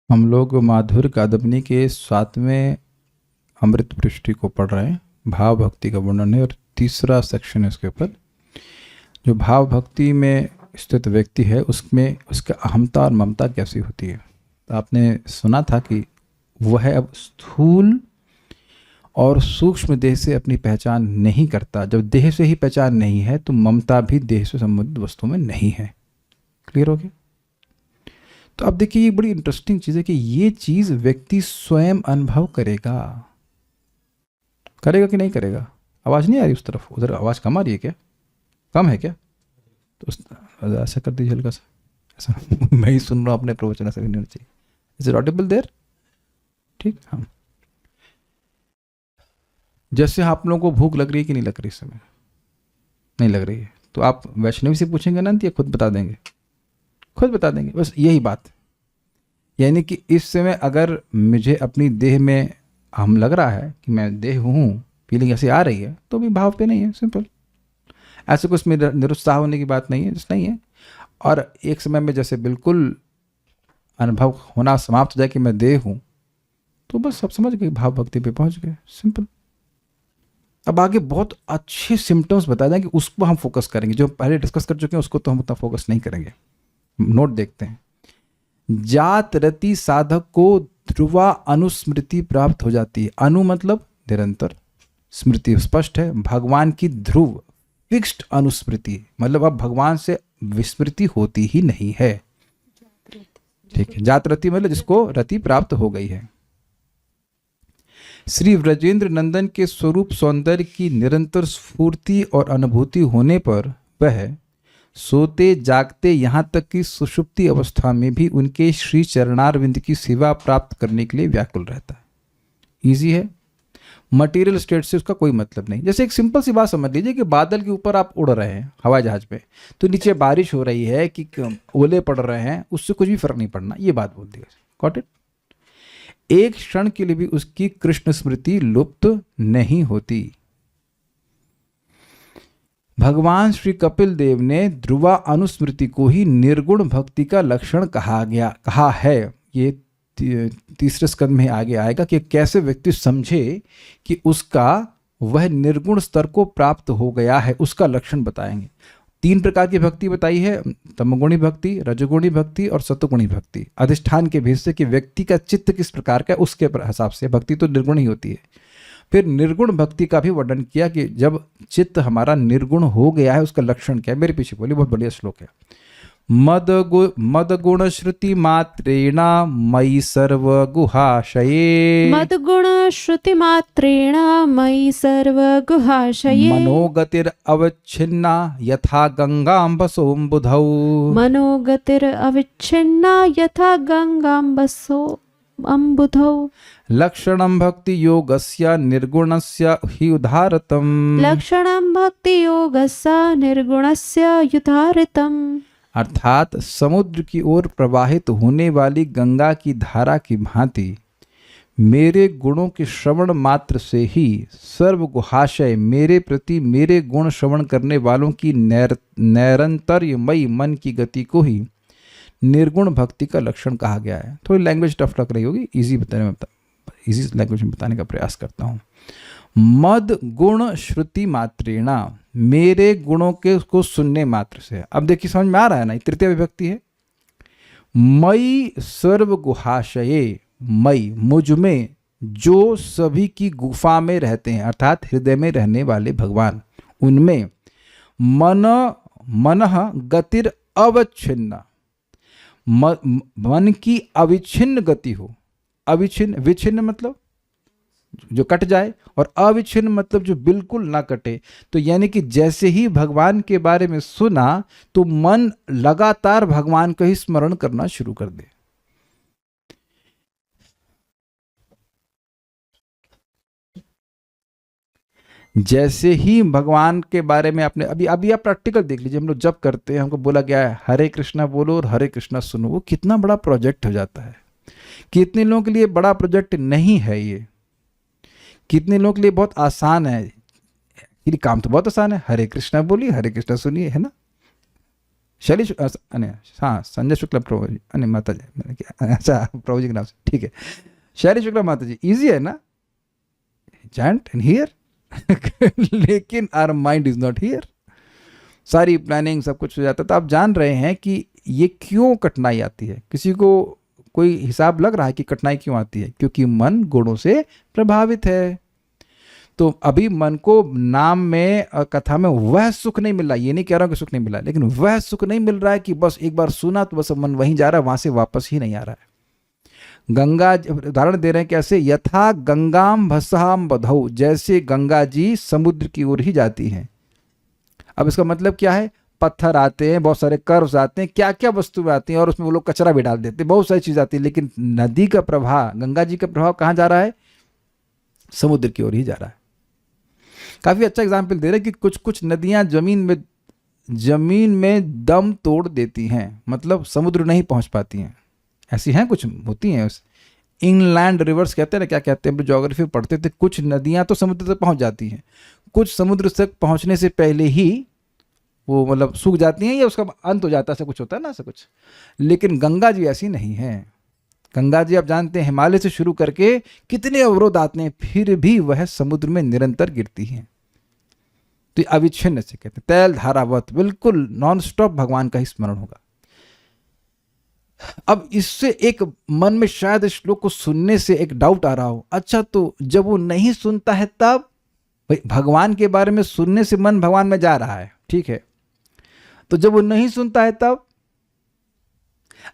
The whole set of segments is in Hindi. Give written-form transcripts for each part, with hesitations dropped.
हम लोग माधुर्य कादम्बनी के 7वें अमृत पृष्ठि को पढ़ रहे हैं। भाव भक्ति का वर्णन है और तीसरा सेक्शन है इसके ऊपर। जो भाव भक्ति में स्थित व्यक्ति है उसमें उसका अहमता और ममता कैसी होती है। तो आपने सुना था कि वह अब स्थूल और सूक्ष्म देह से अपनी पहचान नहीं करता। जब देह से ही पहचान नहीं है तो ममता भी देह से संबंधित वस्तु में नहीं है। क्लियर हो गया? तो अब देखिए, ये बड़ी इंटरेस्टिंग चीज़ है कि ये चीज़ व्यक्ति स्वयं अनुभव करेगा कि नहीं करेगा। आवाज़ नहीं आ रही उस तरफ? उधर आवाज़ कम आ रही है क्या? कम है क्या? तो ऐसा कर दीजिए हल्का सा, ऐसा मैं ही सुन रहा हूँ अपने प्रवचन, ऐसा भी नहीं होना चाहिए। Is it audible there? ठीक। हाँ, जैसे आप लोगों को भूख लग रही है कि नहीं लग रही इस समय? नहीं लग रही है तो आप वैष्णवी से पूछेंगे ना, या खुद बता देंगे? खुद बता देंगे। बस यही बात, यानी कि इस समय अगर मुझे अपनी देह में हम लग रहा है कि मैं देह हूँ, फीलिंग ऐसी आ रही है, तो भी भाव पे नहीं है। सिंपल। ऐसे कुछ में निरुत्साह होने की बात नहीं है, जिस नहीं है। और एक समय में जैसे बिल्कुल अनुभव होना समाप्त हो जाए कि मैं देह हूँ, तो बस सब समझ गए, भाव भक्ति पे पहुंच गए। सिंपल। अब आगे बहुत अच्छे सिम्टम्स बता दें कि उसको हम फोकस करेंगे। जो पहले डिस्कस कर चुके हैं उसको तो हम उतना फोकस नहीं करेंगे। नोट देखते हैं। जात रति साधक को ध्रुवा अनुस्मृति प्राप्त हो जाती है। अनु मतलब निरंतर, स्मृति स्पष्ट है। भगवान की ध्रुव फिक्स्ड अनुस्मृति, मतलब अब भगवान से विस्मृति होती ही नहीं है। ठीक है। जात रति मतलब जिसको रति प्राप्त हो गई है। श्री व्रजेंद्र नंदन के स्वरूप सौंदर्य की निरंतर स्फूर्ति और अनुभूति होने पर वह सोते जागते यहाँ तक कि सुषुप्ति अवस्था में भी उनके श्री चरणारविंद की सेवा प्राप्त करने के लिए व्याकुल रहता है। इजी है। मटेरियल स्टेट से उसका कोई मतलब नहीं। जैसे एक सिंपल सी बात समझ लीजिए कि बादल के ऊपर आप उड़ रहे हैं हवाई जहाज पे, तो नीचे बारिश हो रही है कि ओले पड़ रहे हैं, उससे कुछ भी फर्क नहीं पड़ना। ये बात बोल दी। Got it? एक क्षण के लिए भी उसकी कृष्ण स्मृति लुप्त नहीं होती। भगवान श्री कपिल देव ने ध्रुवा अनुस्मृति को ही निर्गुण भक्ति का लक्षण कहा है। ये तीसरे स्कंद में आगे आएगा कि कैसे व्यक्ति समझे कि उसका वह निर्गुण स्तर को प्राप्त हो गया है, उसका लक्षण बताएंगे। 3 प्रकार की भक्ति बताई है, तमगुणी भक्ति, रजगुणी भक्ति और सत्वगुणी भक्ति। अधिष्ठान के भेद से कि व्यक्ति का चित्त किस प्रकार का, उसके हिसाब से भक्ति तो निर्गुण ही होती है। फिर निर्गुण भक्ति का भी वर्णन किया कि जब चित्त हमारा निर्गुण हो गया है उसका लक्षण क्या है। मेरे पीछे बोलिए, बहुत बढ़िया श्लोक है। मद गुण श्रुति मात्रेण मयि सर्व गुहाशये, मद गुण श्रुति मात्रेण मयि सर्व गुहाशये, मनोगतिर अवच्छिन्ना यथा गंगाम्बसोऽम्बुधौ, मनोगतिर अविच्छिन्ना यथा गंगाम्बसो अम्बुधौ, लक्षणं भक्ति योगस्य निर्गुणस्य हि उदाहृतम्, लक्षणं भक्ति योगस्य निर्गुणस्य युधारितम्। अर्थात समुद्र की ओर प्रवाहित होने वाली गंगा की धारा की भांति मेरे गुणों के श्रवण मात्र से ही सर्व गुहाशय मेरे प्रति मेरे गुण श्रवण करने वालों की नैरंतर्यमयी मन की गति को ही निर्गुण भक्ति का लक्षण कहा गया है। थोड़ी लैंग्वेज टफ लग रही होगी, इजी लैंग्वेज में बताने का प्रयास करता हूँ। मद गुण श्रुति मात्रेणा, मेरे गुणों के को सुनने मात्र से। अब देखिए समझ में आ रहा है ना, तृतीय विभक्ति है। मई सर्व गुहाशये, मई मुझ में जो सभी की गुफा में रहते हैं, अर्थात हृदय में रहने वाले भगवान, उनमें मन गतिर अवच्छिन्न, मन की अविच्छिन्न गति हो। अविच्छिन्न, विच्छिन्न मतलब जो कट जाए, और अविच्छिन्न मतलब जो बिल्कुल ना कटे। तो यानी कि जैसे ही भगवान के बारे में सुना तो मन लगातार भगवान का ही स्मरण करना शुरू कर दे। जैसे ही भगवान के बारे में आपने अभी आप प्रैक्टिकल देख लीजिए। हम लोग जब करते हैं, हमको बोला गया है हरे कृष्णा बोलो और हरे कृष्णा सुनो। वो कितना बड़ा प्रोजेक्ट हो जाता है। कितने लोगों के लिए बड़ा प्रोजेक्ट नहीं है ये, कितने लोगों के लिए बहुत आसान है। ये काम तो बहुत आसान है, हरे कृष्णा बोलिए हरे कृष्णा सुनिए, है ना। हाँ संजय शुक्ला प्रभु जी, माता जी, अच्छा प्रभु जी के नाम से, ठीक है। शैली शुक्ला माता जी, इजी है ना, चैंट एंड हियर लेकिन our mind is not here. सारी प्लानिंग सब कुछ हो जाता है। तो आप जान रहे हैं कि ये क्यों कठिनाई आती है। किसी को कोई हिसाब लग रहा है कि कठिनाई क्यों आती है? क्योंकि मन गुणों से प्रभावित है। तो अभी मन को नाम में कथा में वह सुख नहीं मिल रहा, ये नहीं कह रहा हूं कि सुख नहीं मिल रहा है, लेकिन वह सुख नहीं मिल रहा है कि बस एक बार सुना तो बस मन वहीं जा रहा है, वहां से वापस ही नहीं आ रहा है। गंगा उदाहरण दे रहे हैं कैसे, यथा गंगाम भस्साम बधौ, जैसे गंगा जी समुद्र की ओर ही जाती हैं। अब इसका मतलब क्या है? पत्थर आते हैं, बहुत सारे कर्व्स आते हैं, क्या क्या वस्तुएं आती हैं, और उसमें वो लोग कचरा भी डाल देते हैं, बहुत सारी चीज़ आती है, लेकिन नदी का प्रवाह, गंगा जी का प्रभाव कहाँ जा रहा है? समुद्र की ओर ही जा रहा है। काफ़ी अच्छा एग्जाम्पल दे रहे हैं कि कुछ कुछ नदियाँ जमीन में दम तोड़ देती हैं, मतलब समुद्र नहीं पहुँच पाती हैं। ऐसी हैं, कुछ होती हैं। उस इनलैंड रिवर्स कहते हैं ना, क्या कहते हैं, ज्योग्राफी पढ़ते थे, कुछ नदियाँ तो समुद्र तक पहुँच जाती हैं, कुछ समुद्र तक पहुँचने से पहले ही वो मतलब सूख जाती हैं या उसका अंत हो जाता है, ऐसा कुछ होता है ना, ऐसा कुछ। लेकिन गंगा जी ऐसी नहीं है। गंगा जी आप जानते हैं हिमालय से शुरू करके कितने अवरोध आते हैं, फिर भी वह समुद्र में निरंतर गिरती हैं। तो अविच्छिन्न से कहते हैं, तैल धारावत, बिल्कुल नॉन स्टॉप भगवान का ही स्मरण होगा। अब इससे एक मन में शायद इस श्लोक को सुनने से एक डाउट आ रहा हो, अच्छा तो जब वो नहीं सुनता है तब, भाई भगवान के बारे में सुनने से मन भगवान में जा रहा है, ठीक है, तो जब वो नहीं सुनता है तब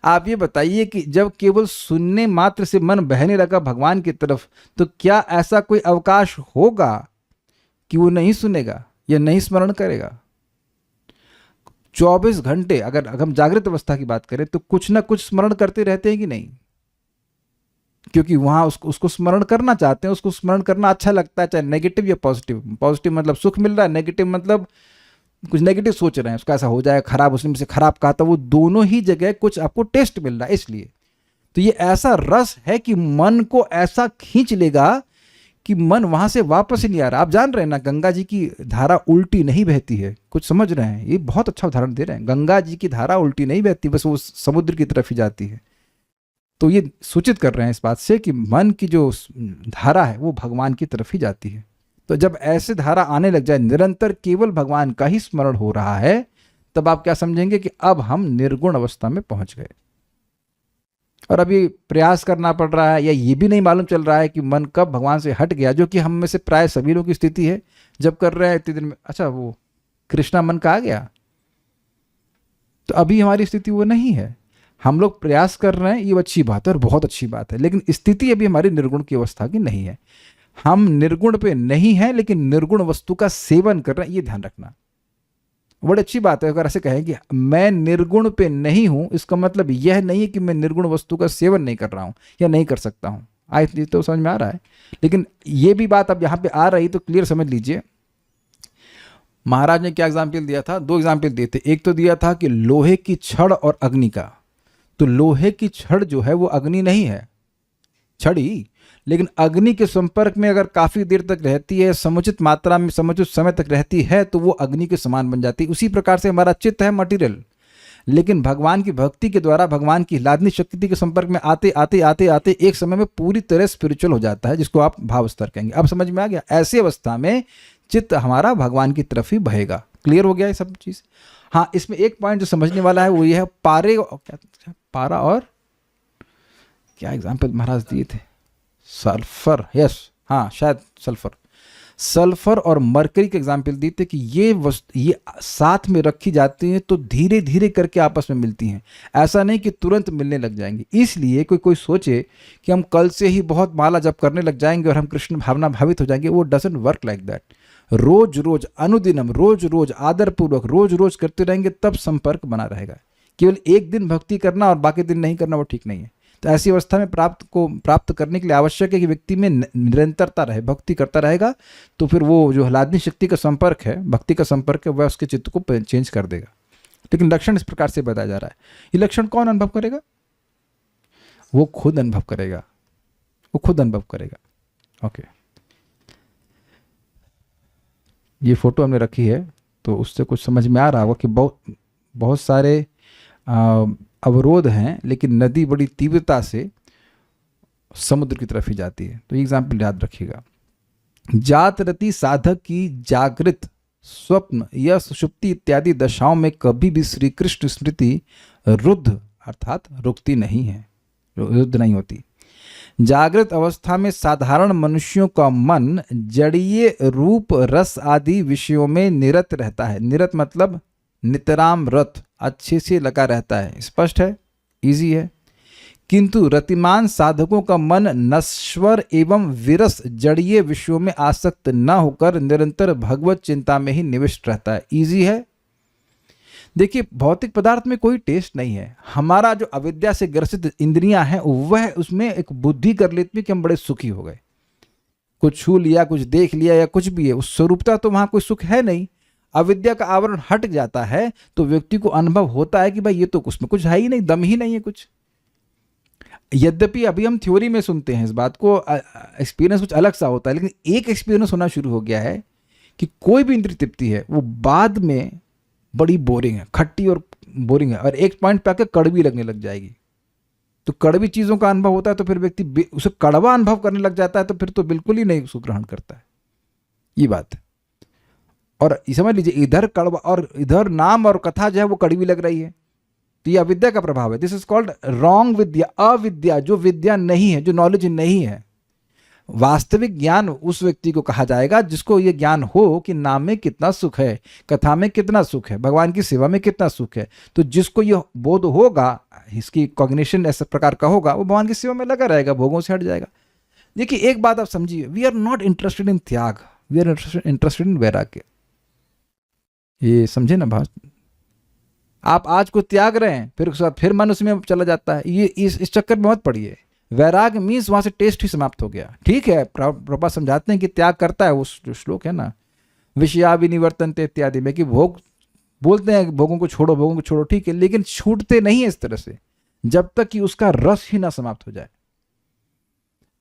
आप ये बताइए कि जब केवल सुनने मात्र से मन बहने लगा भगवान की तरफ, तो क्या ऐसा कोई अवकाश होगा कि वो नहीं सुनेगा या नहीं स्मरण करेगा? 24 घंटे अगर हम जागृत अवस्था की बात करें तो कुछ ना कुछ स्मरण करते रहते हैं कि नहीं? क्योंकि वहां उसको स्मरण करना चाहते हैं, उसको स्मरण करना अच्छा लगता है, चाहे नेगेटिव या पॉजिटिव। पॉजिटिव मतलब सुख मिल रहा है, नेगेटिव मतलब कुछ नेगेटिव सोच रहे हैं, उसका ऐसा हो जाए, खराब, उसने मुझसे खराब कहा, तो वो दोनों ही जगह कुछ आपको टेस्ट मिल रहा है। इसलिए तो ये ऐसा रस है कि मन को ऐसा खींच लेगा कि मन वहां से वापस ही नहीं आ रहा। आप जान रहे हैं ना, गंगा जी की धारा उल्टी नहीं बहती है, कुछ समझ रहे हैं? ये बहुत अच्छा उदाहरण दे रहे हैं। गंगा जी की धारा उल्टी नहीं बहती, बस वो समुद्र की तरफ ही जाती है। तो ये सूचित कर रहे हैं इस बात से कि मन की जो धारा है वो भगवान की तरफ ही जाती है। तो जब ऐसे धारा आने लग जाए, निरंतर केवल भगवान का ही स्मरण हो रहा है, तब आप क्या समझेंगे कि अब हम निर्गुण अवस्था में पहुंच गए। और अभी प्रयास करना पड़ रहा है, या ये भी नहीं मालूम चल रहा है कि मन कब भगवान से हट गया, जो कि हम में से प्राय सभी लोगों की स्थिति है। जब कर रहे हैं इतने दिन में, अच्छा वो कृष्णा मन का आ गया, तो अभी हमारी स्थिति वो नहीं है। हम लोग प्रयास कर रहे हैं, ये अच्छी बात है और बहुत अच्छी बात है, लेकिन स्थिति अभी हमारी निर्गुण की अवस्था की नहीं है। हम निर्गुण पे नहीं है, लेकिन निर्गुण वस्तु का सेवन कर रहे हैं, ये ध्यान रखना। बड़ी अच्छी बात है अगर ऐसे कहें कि मैं निर्गुण पे नहीं हूं, इसका मतलब यह नहीं है कि मैं निर्गुण वस्तु का सेवन नहीं कर रहा हूं या नहीं कर सकता हूं। आज तो समझ में आ रहा है, लेकिन ये भी बात अब यहां पे आ रही तो क्लियर समझ लीजिए। महाराज ने क्या एग्जाम्पल दिया था? 2 एग्जाम्पल दिए थे। एक तो दिया था कि लोहे की छड़ और अग्नि का। तो लोहे की छड़ जो है वो अग्नि नहीं है, छड़ी, लेकिन अग्नि के संपर्क में अगर काफी देर तक रहती है, समुचित मात्रा में, समुचित समय तक रहती है, तो वो अग्नि के समान बन जाती है। उसी प्रकार से हमारा चित्त है मटेरियल, लेकिन भगवान की भक्ति के द्वारा भगवान की लादनी शक्ति के संपर्क में आते आते आते आते एक समय में पूरी तरह स्पिरिचुअल हो जाता है, जिसको आप भाव स्तर कहेंगे। अब समझ में आ गया? ऐसी अवस्था में चित्त हमारा भगवान की तरफ ही बहेगा। क्लियर हो गया ये सब चीज? हाँ, इसमें एक पॉइंट जो समझने वाला है वो ये है, पारा और क्या एग्जाम्पल महाराज दिए थे? सल्फर, यस, हाँ शायद सल्फर और मरकरी के एग्जाम्पल दिए थे कि ये साथ में रखी जाती हैं तो धीरे धीरे करके आपस में मिलती हैं, ऐसा नहीं कि तुरंत मिलने लग जाएंगी। इसलिए कोई सोचे कि हम कल से ही बहुत माला जप करने लग जाएंगे और हम कृष्ण भावना भावित हो जाएंगे, वो डजंट वर्क लाइक दैट। रोज रोज अनुदिनम, रोज रोज आदरपूर्वक रोज रोज करते रहेंगे, तब संपर्क बना रहेगा। केवल एक दिन भक्ति करना और बाकी दिन नहीं करना, वो ठीक नहीं है। तो ऐसी अवस्था में प्राप्त करने के लिए आवश्यक है कि व्यक्ति में निरंतरता रहे, भक्ति करता रहेगा, तो फिर वो जो हलादनी शक्ति का संपर्क है, भक्ति का संपर्क है, वह उसके चित्त को चेंज कर देगा। लेकिन लक्षण इस प्रकार से बताया जा रहा है। ये लक्षण कौन अनुभव करेगा? वो खुद अनुभव करेगा, वो खुद अनुभव करेगा। ओके, ये फोटो हमने रखी है तो उससे कुछ समझ में आ रहा होगा कि बहुत बहुत सारे अवरोध हैं, लेकिन नदी बड़ी तीव्रता से समुद्र की तरफ ही जाती है। तो ये एग्जाम्पल याद रखिएगा। जात रति साधक की जागृत, स्वप्न या सुषुप्ति इत्यादि दशाओं में कभी भी श्री कृष्ण स्मृति रुद्ध अर्थात रुकती नहीं है, रुद्ध नहीं होती। जागृत अवस्था में साधारण मनुष्यों का मन जड़ीय रूप रस आदि विषयों में निरत रहता है। निरत मतलब नितराम रत, अच्छे से लगा रहता है। स्पष्ट है, इजी है। किंतु रतिमान साधकों का मन नश्वर एवं विरस जड़ीय विषयों में आसक्त न होकर निरंतर भगवत चिंता में ही निविष्ट रहता है। इजी है। देखिए, भौतिक पदार्थ में कोई टेस्ट नहीं है। हमारा जो अविद्या से ग्रसित इंद्रियां हैं वह उसमें एक बुद्धि कर लेती है कि हम बड़े सुखी हो गए, कुछ छू लिया, कुछ देख लिया या कुछ भी है, उस स्वरूपता तो वहां कोई सुख है नहीं। अविद्या का आवरण हट जाता है तो व्यक्ति को अनुभव होता है कि भाई ये तो उसमें कुछ है ही नहीं, दम ही नहीं है कुछ। यद्यपि अभी हम थ्योरी में सुनते हैं इस बात को, एक्सपीरियंस कुछ अलग सा होता है, लेकिन एक एक्सपीरियंस होना शुरू हो गया है कि कोई भी इंद्रिय तृप्ति है वो बाद में बड़ी बोरिंग है, खट्टी और बोरिंग है, और एक पॉइंट पे आकर कड़वी लगने लग जाएगी। तो कड़वी चीज़ों का अनुभव होता है तो फिर व्यक्ति उसे कड़वा अनुभव करने लग जाता है, तो फिर तो बिल्कुल ही नहीं उसको ग्रहण करता है। ये बात है। और समझ लीजिए, इधर कड़वा और इधर नाम और कथा जो है वो कड़वी लग रही है, तो ये अविद्या का प्रभाव है। दिस इज कॉल्ड रॉन्ग विद्या, अविद्या, जो विद्या नहीं है, जो नॉलेज नहीं है। वास्तविक ज्ञान उस व्यक्ति को कहा जाएगा जिसको ये ज्ञान हो कि नाम में कितना सुख है, कथा में कितना सुख है, भगवान की सेवा में कितना सुख है। तो जिसको ये बोध होगा, इसकी कॉग्निशन ऐसा प्रकार का होगा, वो भगवान की सेवा में लगा रहेगा, भोगों से हट जाएगा। देखिए, एक बात आप समझिए, we are not interested in त्याग, वी आर इंटरेस्टेड इन वैराग्य। ये समझे ना बात? आप आज को त्याग रहे हैं, फिर उसके बाद फिर मन उसमें चला जाता है। ये इस चक्कर में मत पड़िए। वैराग मीन्स वहां से टेस्ट ही समाप्त हो गया। ठीक है, प्रभुपाद समझाते हैं कि त्याग करता है, वो जो श्लोक है ना, विषया विनिवर्तन्ते इत्यादि में, कि भोग बोलते हैं भोगों को छोड़ो, भोगों को छोड़ो, ठीक है, लेकिन छूटते नहीं है इस तरह से जब तक कि उसका रस ही ना समाप्त हो जाए।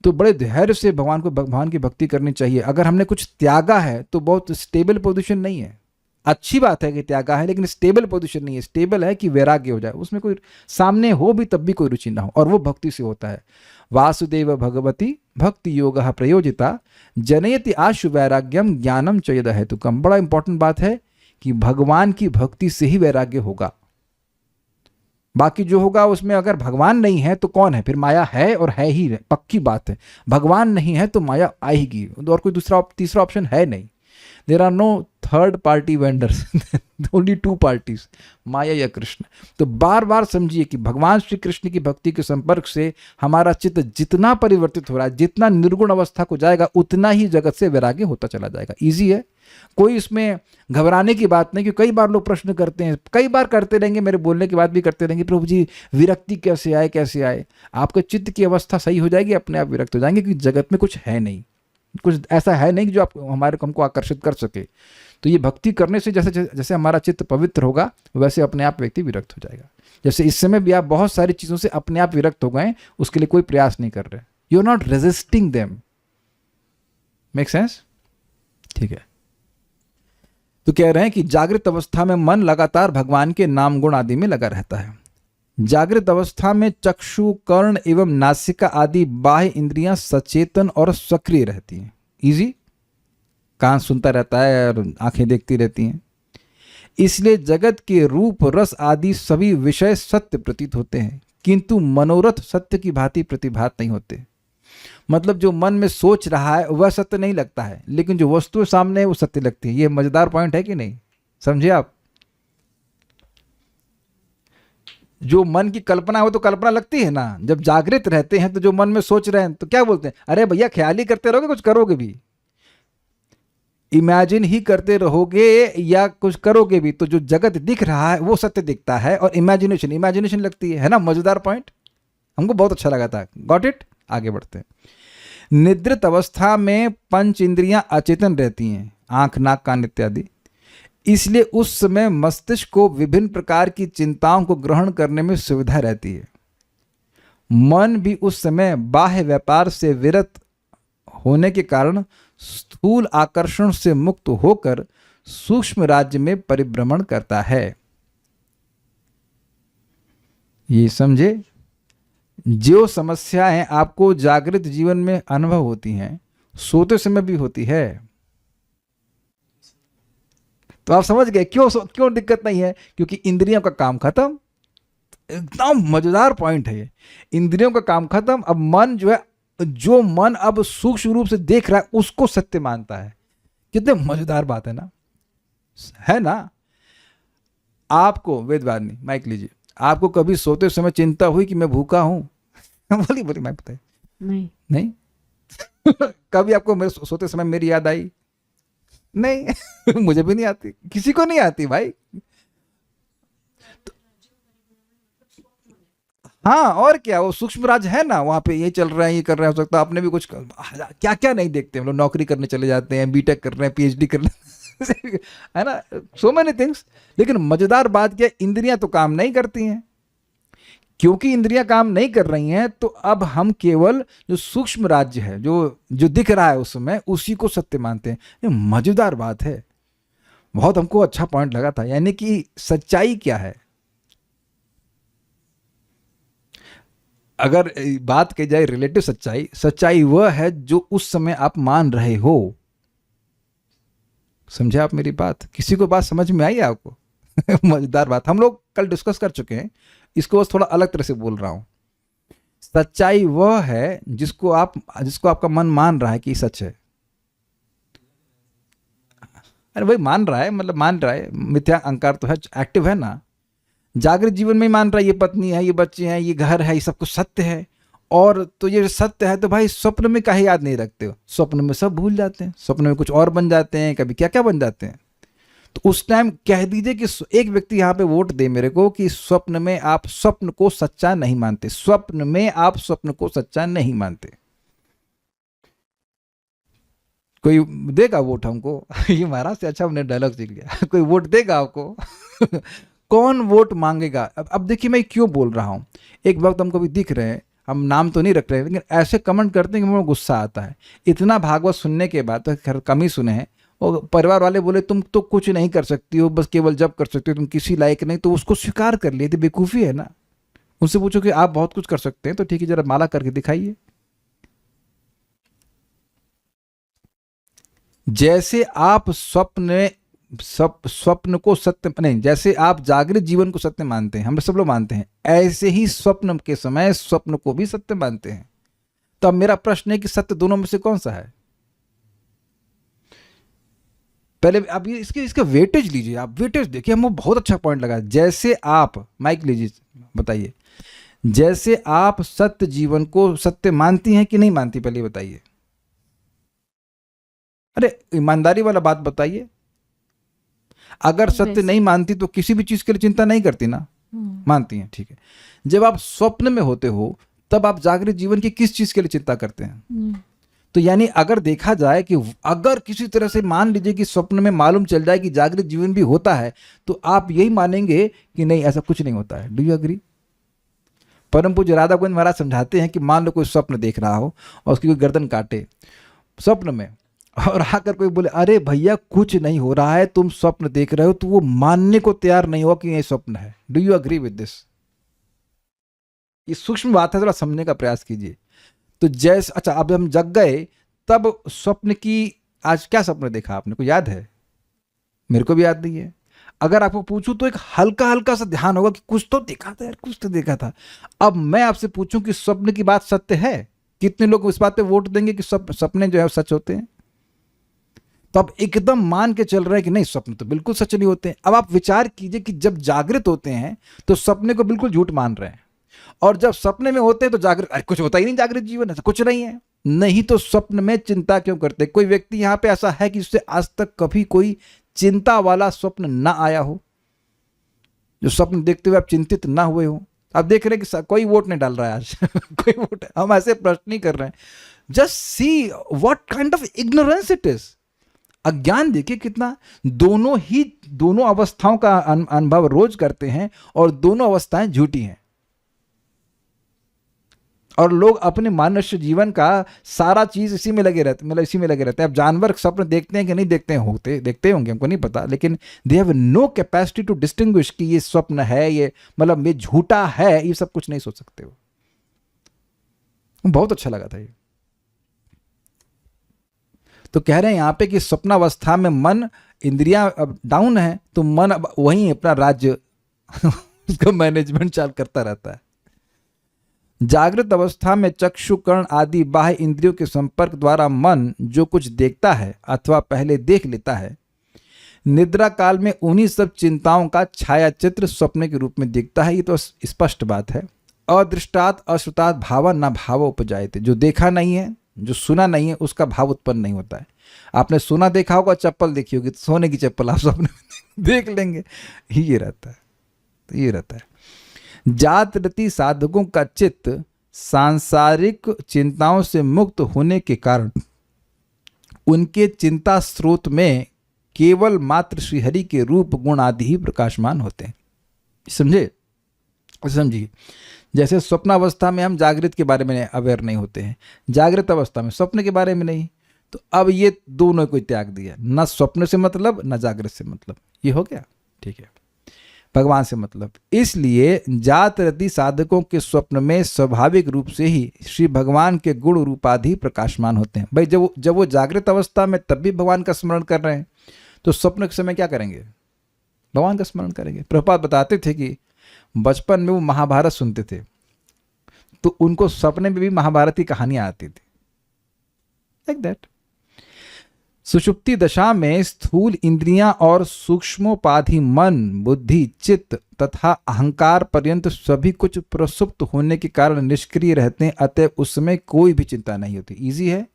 तो बड़े धैर्य से भगवान की भक्ति करनी चाहिए। अगर हमने कुछ त्यागा है तो बहुत स्टेबल पोजीशन नहीं है। अच्छी बात है कि त्यागा है, लेकिन स्टेबल पोजीशन नहीं है। स्टेबल है कि वैराग्य हो जाए, उसमें कोई सामने हो भी तब भी कोई रुचि ना हो, और वो भक्ति से होता है। वासुदेव भगवती भक्ति योग प्रयोजिता जनयति आशु वैराग्यम ज्ञानम चयद हेतुकम। बड़ा इंपॉर्टेंट बात है कि भगवान की भक्ति से ही वैराग्य होगा। बाकी जो होगा उसमें अगर भगवान नहीं है तो कौन है? फिर माया है, और है ही, पक्की बात है। भगवान नहीं है तो माया आएगी, और कोई तीसरा ऑप्शन है नहीं। There are no third party vendors, only two parties, maya या कृष्ण। तो बार बार समझिए कि भगवान श्री कृष्ण की भक्ति के संपर्क से हमारा चित्त जितना परिवर्तित हो रहा है, जितना निर्गुण अवस्था को जाएगा, उतना ही जगत से वैराग्य होता चला जाएगा। इजी है, कोई इसमें घबराने की बात नहीं। कि कई बार लोग प्रश्न करते हैं, कई बार करते रहेंगे, मेरे बोलने के बाद भी करते रहेंगे, प्रभु जी विरक्ति कैसे आए, कैसे आए? आपके चित्त की अवस्था सही हो जाएगी, अपने आप विरक्त हो जाएंगे, क्योंकि जगत में कुछ है नहीं, कुछ ऐसा है नहीं कि जो आप हमको आकर्षित कर सके। तो ये भक्ति करने से जैसे जैसे हमारा चित्त पवित्र होगा, वैसे अपने आप व्यक्ति विरक्त हो जाएगा। जैसे इस समय भी आप बहुत सारी चीज़ों से अपने आप विरक्त हो गए, उसके लिए कोई प्रयास नहीं कर रहे, you are not resisting them. Make sense? ठीक है। तो कह रहे हैं कि जागृत अवस्था में मन लगातार भगवान के नाम गुण आदि में लगा रहता है। जागृत अवस्था में चक्षु, कर्ण एवं नासिका आदि बाह्य इंद्रियां सचेतन और सक्रिय रहती हैं। इजी, कान सुनता रहता है और आंखें देखती रहती हैं। इसलिए जगत के रूप, रस आदि सभी विषय सत्य प्रतीत होते हैं, किंतु मनोरथ सत्य की भांति प्रतिभात नहीं होते। मतलब जो मन में सोच रहा है वह सत्य नहीं लगता है, लेकिन जो वस्तु सामने है वो सत्य लगती है। ये मजेदार पॉइंट है कि नहीं? समझे आप? जो मन की कल्पना हो तो कल्पना लगती है ना। जब जागृत रहते हैं तो जो मन में सोच रहे हैं तो क्या बोलते हैं? अरे भैया ख्याल ही करते रहोगे, कुछ करोगे भी, इमेजिन ही करते रहोगे या कुछ करोगे भी, तो जो जगत दिख रहा है वो सत्य दिखता है, और इमेजिनेशन लगती है ना। मजेदार पॉइंट, हमको बहुत अच्छा लगा था। Got it? आगे बढ़ते हैं। निद्रित अवस्था में पंच इंद्रियां अचेतन रहती हैं, आंख, नाक, कान इत्यादि। इसलिए उस समय मस्तिष्क को विभिन्न प्रकार की चिंताओं को ग्रहण करने में सुविधा रहती है। मन भी उस समय बाह्य व्यापार से विरत होने के कारण स्थूल आकर्षण से मुक्त होकर सूक्ष्म राज्य में परिभ्रमण करता है। ये समझे, जो समस्याएं आपको जागृत जीवन में अनुभव होती हैं सोते समय भी होती है। तो आप समझ गए क्यों दिक्कत नहीं है, क्योंकि इंद्रियों का काम खत्म। एकदम मजेदार पॉइंट है ये, इंद्रियों का काम खत्म। अब मन जो है, जो मन अब सूक्ष्म रूप से देख रहा है उसको सत्य मानता है। कितने मजेदार बात है ना। आपको वेदवादिनी माइक लीजिए, आपको कभी सोते समय चिंता हुई कि मैं भूखा हूं? बोली मैं बताइए। नहीं कभी आपको मेरे सोते समय मेरी याद आई? नहीं मुझे भी नहीं आती, किसी को नहीं आती भाई। हाँ और क्या, वो सूक्ष्म राज है ना, वहां पे ये चल रहा है, ये कर रहा है, हो सकता है आपने भी कुछ क्या क्या नहीं देखते हम लोग, नौकरी करने चले जाते हैं, बीटेक कर रहे हैं, पीएचडी कर रहे हैं है ना, सो मेनी थिंग्स। लेकिन मजेदार बात क्या, इंद्रियां तो काम नहीं करती हैं। क्योंकि इंद्रियां काम नहीं कर रही हैं तो अब हम केवल जो सूक्ष्म राज्य है, जो दिख रहा है उस समय, उसी को सत्य मानते हैं। ये मजेदार बात है, बहुत हमको अच्छा पॉइंट लगा था। यानी कि सच्चाई क्या है, अगर बात की जाए रिलेटिव सच्चाई वह है जो उस समय आप मान रहे हो। समझे आप मेरी बात? किसी को बात समझ में आई आपको? मजेदार बात, हम लोग कल डिस्कस कर चुके हैं, इसको बस थोड़ा अलग तरह से बोल रहा हूं। सच्चाई वह है जिसको आपका मन मान रहा है कि सच है। अरे भाई मान रहा है, मतलब मान रहा है, मिथ्या अहंकार तो है, एक्टिव है ना। जागृत जीवन में मान रहा है ये पत्नी है, ये बच्चे हैं, ये घर है, ये सब कुछ सत्य है। और तो ये सत्य है तो भाई स्वप्न में काहे याद नहीं रखते हो? स्वप्न में सब भूल जाते हैं, स्वप्न में कुछ और बन जाते हैं, कभी क्या क्या बन जाते हैं। तो उस टाइम कह दीजिए कि एक व्यक्ति यहाँ पे वोट दे मेरे को कि स्वप्न में आप स्वप्न को सच्चा नहीं मानते, स्वप्न में आप स्वप्न को सच्चा नहीं मानते। कोई देगा वोट हमको? ये महाराज से अच्छा हमने डायलॉग सीख लिया। कोई वोट देगा आपको? कौन वोट मांगेगा? अब देखिए मैं क्यों बोल रहा हूँ। एक वक्त हमको भी दिख रहे हैं, हम नाम तो नहीं रख रहे, लेकिन ऐसे कमेंट करते हैं कि मुझे गुस्सा आता है। इतना भागवत सुनने के बाद, तो खैर कम ही सुने हैं, और परिवार वाले बोले तुम तो कुछ नहीं कर सकती हो, बस केवल जब कर सकती हो, तुम किसी लायक नहीं। तो उसको स्वीकार कर लिए, तो बेवकूफ़ी है ना। उनसे पूछो कि आप बहुत कुछ कर सकते हैं तो ठीक है, जरा माला करके दिखाइए। जैसे आप स्वप्न को सत्य नहीं, जैसे आप जागृत जीवन को सत्य मानते हैं, हम सब लोग मानते हैं, ऐसे ही स्वप्न के समय स्वप्न को भी सत्य मानते हैं। तो अब मेरा प्रश्न है कि सत्य दोनों में से कौन सा है? पहले आप ये इसका वेटेज लीजिए, आप वेटेज देखिए, हमें बहुत अच्छा पॉइंट लगा। जैसे आप माइक लीजिए, बताइए, जैसे आप सत्य जीवन को सत्य मानती हैं कि नहीं मानती, पहले बताइए। अरे ईमानदारी वाला बात बताइए। अगर सत्य नहीं मानती तो किसी भी चीज के लिए चिंता नहीं करती ना, मानती हैं, ठीक है। जब आप स्वप्न में होते हो तब आप जागृत जीवन की किस चीज के लिए चिंता करते हैं? तो यानी अगर देखा जाए कि अगर किसी तरह से मान लीजिए कि स्वप्न में मालूम चल जाए कि जागृत जीवन भी होता है, तो आप यही मानेंगे कि नहीं ऐसा कुछ नहीं होता है। Do you agree? परम पूज्य राधा गोविंद महाराज समझाते हैं कि मान लो कोई स्वप्न देख रहा हो और उसकी कोई गर्दन काटे स्वप्न में, और आकर कोई बोले अरे भैया कुछ नहीं हो रहा है, तुम स्वप्न देख रहे हो, तो वो मानने को तैयार नहीं हुआ कि ये स्वप्न है। Do you agree with this? ये सूक्ष्म बात है, थोड़ा समझने का प्रयास कीजिए। तो जैसे अच्छा, अब हम जग गए तब स्वप्न की, आज क्या स्वप्न देखा आपने, को याद है? मेरे को भी याद नहीं है। अगर आपको पूछूं तो एक हल्का हल्का सा ध्यान होगा कि कुछ तो देखा था यार, कुछ तो देखा था। अब मैं आपसे पूछूं कि स्वप्न की बात सत्य है, कितने लोग इस बात पे वोट देंगे कि सपने जो है सच होते हैं? तो आप एकदम मान के चल रहे हैं कि नहीं स्वप्न तो बिल्कुल सच नहीं होते हैं। अब आप विचार कीजिए कि जब जागृत होते हैं तो सपने को बिल्कुल झूठ मान रहे हैं, और जब सपने में होते हैं तो जागृत, अरे कुछ होता ही नहीं, जागृत जीवन ऐसा कुछ नहीं है। नहीं तो स्वप्न में चिंता क्यों करते? कोई व्यक्ति यहां पे ऐसा है कि उससे आज तक कभी कोई चिंता वाला स्वप्न ना आया हो, जो स्वप्न देखते हुए आप चिंतित ना हुए हो? आप देख रहे हैं कि कोई वोट नहीं डाल रहा है आज कोई वोट, हम ऐसे प्रश्न नहीं कर रहे हैं। Just see what kind of ignorance it is. अज्ञान देखिए कितना। दोनों अवस्थाओं का अनुभव रोज करते हैं और दोनों अवस्थाएं झूठी हैं। और लोग अपने मनुष्य जीवन का सारा चीज इसी में लगे रहते, मतलब इसी में लगे रहते हैं। अब जानवर स्वप्न देखते हैं कि नहीं देखते हैं, होते देखते होंगे, हमको नहीं पता, लेकिन they have no capacity to distinguish कि ये स्वप्न है, ये मतलब ये झूठा है, ये सब कुछ नहीं सोच सकते हो। बहुत अच्छा लगा था ये। तो कह रहे हैं यहाँ पे कि स्वप्नावस्था में मन, इंद्रियां अब डाउन है, तो मन अब वहीं अपना राज्य उसका मैनेजमेंट चाल करता रहता है। जागृत अवस्था में चक्षु, कर्ण आदि बाह्य इंद्रियों के संपर्क द्वारा मन जो कुछ देखता है अथवा पहले देख लेता है, निद्रा काल में उन्हीं सब चिंताओं का छाया चित्र स्वप्न के रूप में दिखता है। ये तो स्पष्ट बात है। अदृष्टात अश्रुतात् भावा न भाव उपजायते, जो देखा नहीं है, जो सुना नहीं है, उसका भाव उत्पन्न नहीं होता है। आपने सुना देखा होगा, चप्पल देखी होगी, तो सोने की चप्पल आप स्वप्न में देख लेंगे, ये रहता है। तो ये रहता है। जात रति साधकों का चित्त सांसारिक चिंताओं से मुक्त होने के कारण उनके चिंता स्रोत में केवल मात्र श्रीहरि के रूप गुण आदि ही प्रकाशमान होते हैं। समझे? समझिए, जैसे स्वप्नावस्था में हम जागृत के बारे में अवेयर नहीं होते हैं, जागृत अवस्था में स्वप्न के बारे में नहीं, तो अब ये दोनों को त्याग दिया, न स्वप्न से मतलब न जागृत से मतलब, ये हो गया। ठीक है, भगवान से मतलब। इसलिए जात रति साधकों के स्वप्न में स्वाभाविक रूप से ही श्री भगवान के गुण रूपाधि प्रकाशमान होते हैं। भाई जब वो जागृत अवस्था में तब भी भगवान का स्मरण कर रहे हैं, तो स्वप्न के समय क्या करेंगे? भगवान का स्मरण करेंगे। प्रभुपाद बताते थे कि बचपन में वो महाभारत सुनते थे, तो उनको सपने में भी महाभारत की कहानियां आती थी, लाइक दैट। सुषुप्ति दशा में स्थूल इंद्रियां और सूक्ष्मोपाधि मन, बुद्धि, चित्त तथा अहंकार पर्यंत सभी कुछ प्रसुप्त होने के कारण निष्क्रिय रहते हैं, अतः उस समय कोई भी चिंता नहीं होती। इजी है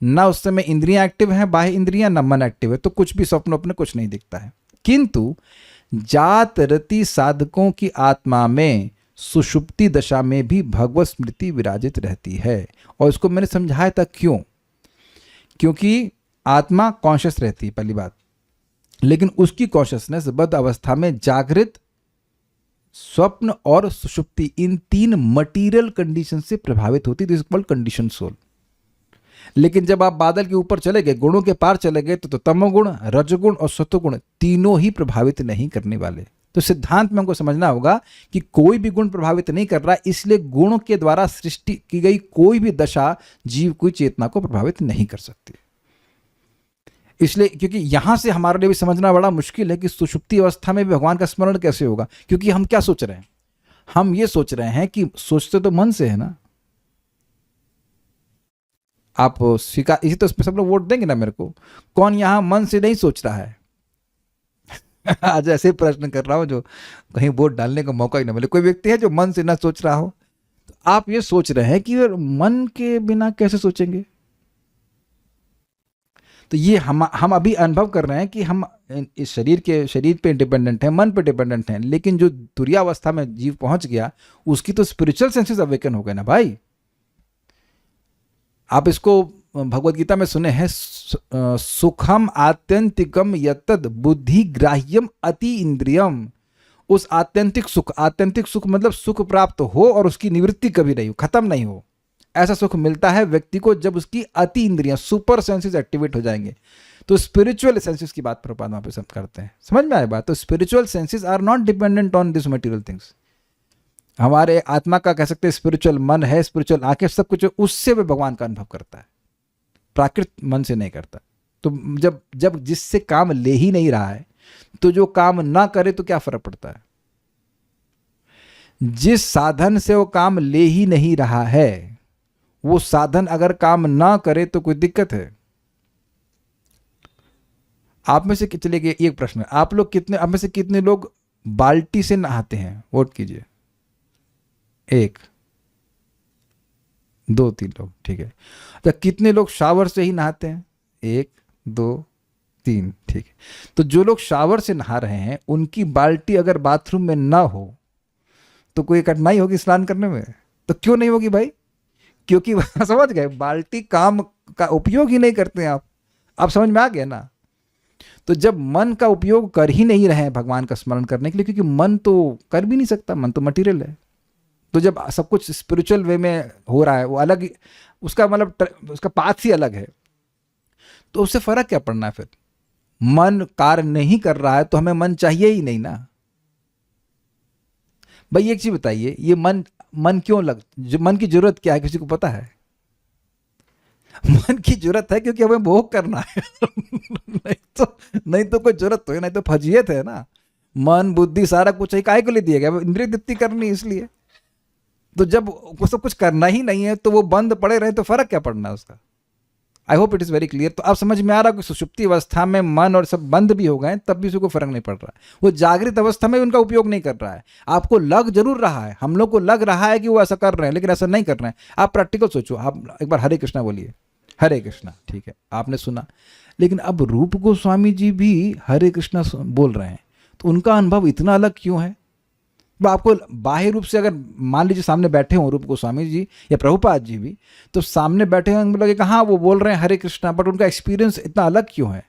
ना, उस समय इंद्रियां एक्टिव हैं, बाह्य इंद्रियां, ना मन एक्टिव है, तो कुछ भी स्वप्न अपने कुछ नहीं दिखता है। किंतु जात रति साधकों की आत्मा में सुषुप्ति दशा में भी भगवत स्मृति विराजित रहती है। और इसको मैंने समझाया था क्यों, क्योंकि आत्मा कॉन्शियस रहती है, पहली बात, लेकिन उसकी कॉन्शियसनेस बद्ध अवस्था में जागृत, स्वप्न और सुषुप्ति, इन तीन मटीरियल कंडीशन से प्रभावित होती, this is called condition soul. लेकिन जब आप बादल के ऊपर चले गए, गुणों के पार चले गए, तो तमोगुण, रजगुण और सत्वगुण तीनों ही प्रभावित नहीं करने वाले। तो सिद्धांत में हमको समझना होगा कि कोई भी गुण प्रभावित नहीं कर रहा, इसलिए गुणों के द्वारा सृष्टि की गई कोई भी दशा जीव की चेतना को प्रभावित नहीं कर सकती। इसलिए, क्योंकि यहां से हमारे लिए भी समझना बड़ा मुश्किल है कि सुषुप्ति अवस्था में भी भगवान का स्मरण कैसे होगा। क्योंकि हम क्या सोच रहे हैं? हम ये सोच रहे हैं कि सोचते तो मन से है ना। आप स्वीकार, इसी तो सब लोग वोट देंगे ना मेरे को। कौन यहां मन से नहीं सोच रहा है? आज ऐसे प्रश्न कर रहा हूं जो कहीं वोट डालने का मौका ही ना मिले। कोई व्यक्ति है जो मन से ना सोच रहा हो? तो आप ये सोच रहे हैं कि मन के बिना कैसे सोचेंगे? तो ये हम अभी अनुभव कर रहे हैं कि हम इस शरीर पे डिपेंडेंट हैं, मन पे डिपेंडेंट हैं, लेकिन जो तुरीयावस्था में जीव पहुंच गया, उसकी तो स्पिरिचुअल सेंसेस अवेकन हो गए ना भाई। आप इसको भगवत गीता में सुने हैं, सुखम आत्यंतिकम यतद बुद्धि ग्राह्यम अति इंद्रियम। उस आत्यंतिक सुख मतलब सुख प्राप्त हो और उसकी निवृत्ति कभी नहीं हो, खत्म नहीं हो, ऐसा सुख मिलता है व्यक्ति को जब उसकी अति इंद्रियां, सुपर सेंसेस एक्टिवेट हो जाएंगे। तो स्पिरिचुअल सेंसेस की बात प्रभुपाद वहां पे सब करते हैं। समझ में आए बात? तो spiritual senses are not dependent on this material things. हमारे आत्मा का कह सकते हैं स्पिरिचुअल मन है, स्पिरिचुअल आंखें, सब कुछ उससे भी भगवान का अनुभव करता है, प्राकृत मन से नहीं करता। तो जब जिससे काम ले ही नहीं रहा है, तो जो काम ना करे तो क्या फर्क पड़ता है? जिस साधन से वो काम ले ही नहीं रहा है, वो साधन अगर काम ना करे तो कोई दिक्कत है? आप में से चलिए एक प्रश्न, आप में से कितने लोग बाल्टी से नहाते हैं? वोट कीजिए। 1 2 3 लोग, ठीक है। तो कितने लोग शावर से ही नहाते हैं? 1 2 3, ठीक है। तो जो लोग शावर से नहा रहे हैं, उनकी बाल्टी अगर बाथरूम में ना हो तो कोई कठिनाई होगी स्नान करने में? तो क्यों नहीं होगी भाई? क्योंकि समझ गए, बाल्टी काम का उपयोग ही नहीं करते हैं आप समझ में आ गया ना। तो जब मन का उपयोग कर ही नहीं रहे हैं भगवान का स्मरण करने के लिए, क्योंकि मन तो कर भी नहीं सकता, मन तो मटेरियल है, तो जब सब कुछ स्पिरिचुअल वे में हो रहा है, वो अलग ही, उसका मतलब उसका पाथ ही अलग है, तो उससे फर्क क्या पड़ना है फिर? मन कार्य नहीं कर रहा है तो हमें मन चाहिए ही नहीं ना भाई। एक चीज बताइए, ये मन क्यों मन की जरूरत क्या है, किसी को पता है? मन की जरूरत है क्योंकि हमें भोग करना है नहीं तो कोई जरूरत तो है, नहीं तो फजीयत है ना। मन बुद्धि सारा कुछ है, काहे को ले दिया गया? इंद्रिय तृप्ति करनी, इसलिए। तो जब सब कुछ करना ही नहीं है तो वो बंद पड़े रहे तो फर्क क्या पड़ना है उसका? आई hope it is very clear. तो अब समझ में आ रहा है कि सुषुप्ति अवस्था में मन और सब बंद भी हो गए तब भी उसको फर्क नहीं पड़ रहा है, वो जागृत अवस्था में उनका उपयोग नहीं कर रहा है। आपको लग जरूर रहा है, हम लोग को लग रहा है कि वो ऐसा कर रहे हैं, लेकिन ऐसा नहीं कर रहे हैं। आप प्रैक्टिकल सोचो, आप एक बार हरे कृष्णा बोलिए। हरे कृष्णा, ठीक है, आपने सुना। लेकिन अब रूप गोस्वामी जी भी हरे कृष्णा बोल रहे हैं, तो उनका अनुभव इतना अलग क्यों है? वो आपको बाह्य रूप से अगर मान लीजिए सामने बैठे हों रूप गोस्वामी जी या प्रभुपाद जी भी, तो सामने बैठे हैं, लगेगा हाँ वो बोल रहे हैं हरे कृष्णा, बट उनका एक्सपीरियंस इतना अलग क्यों है?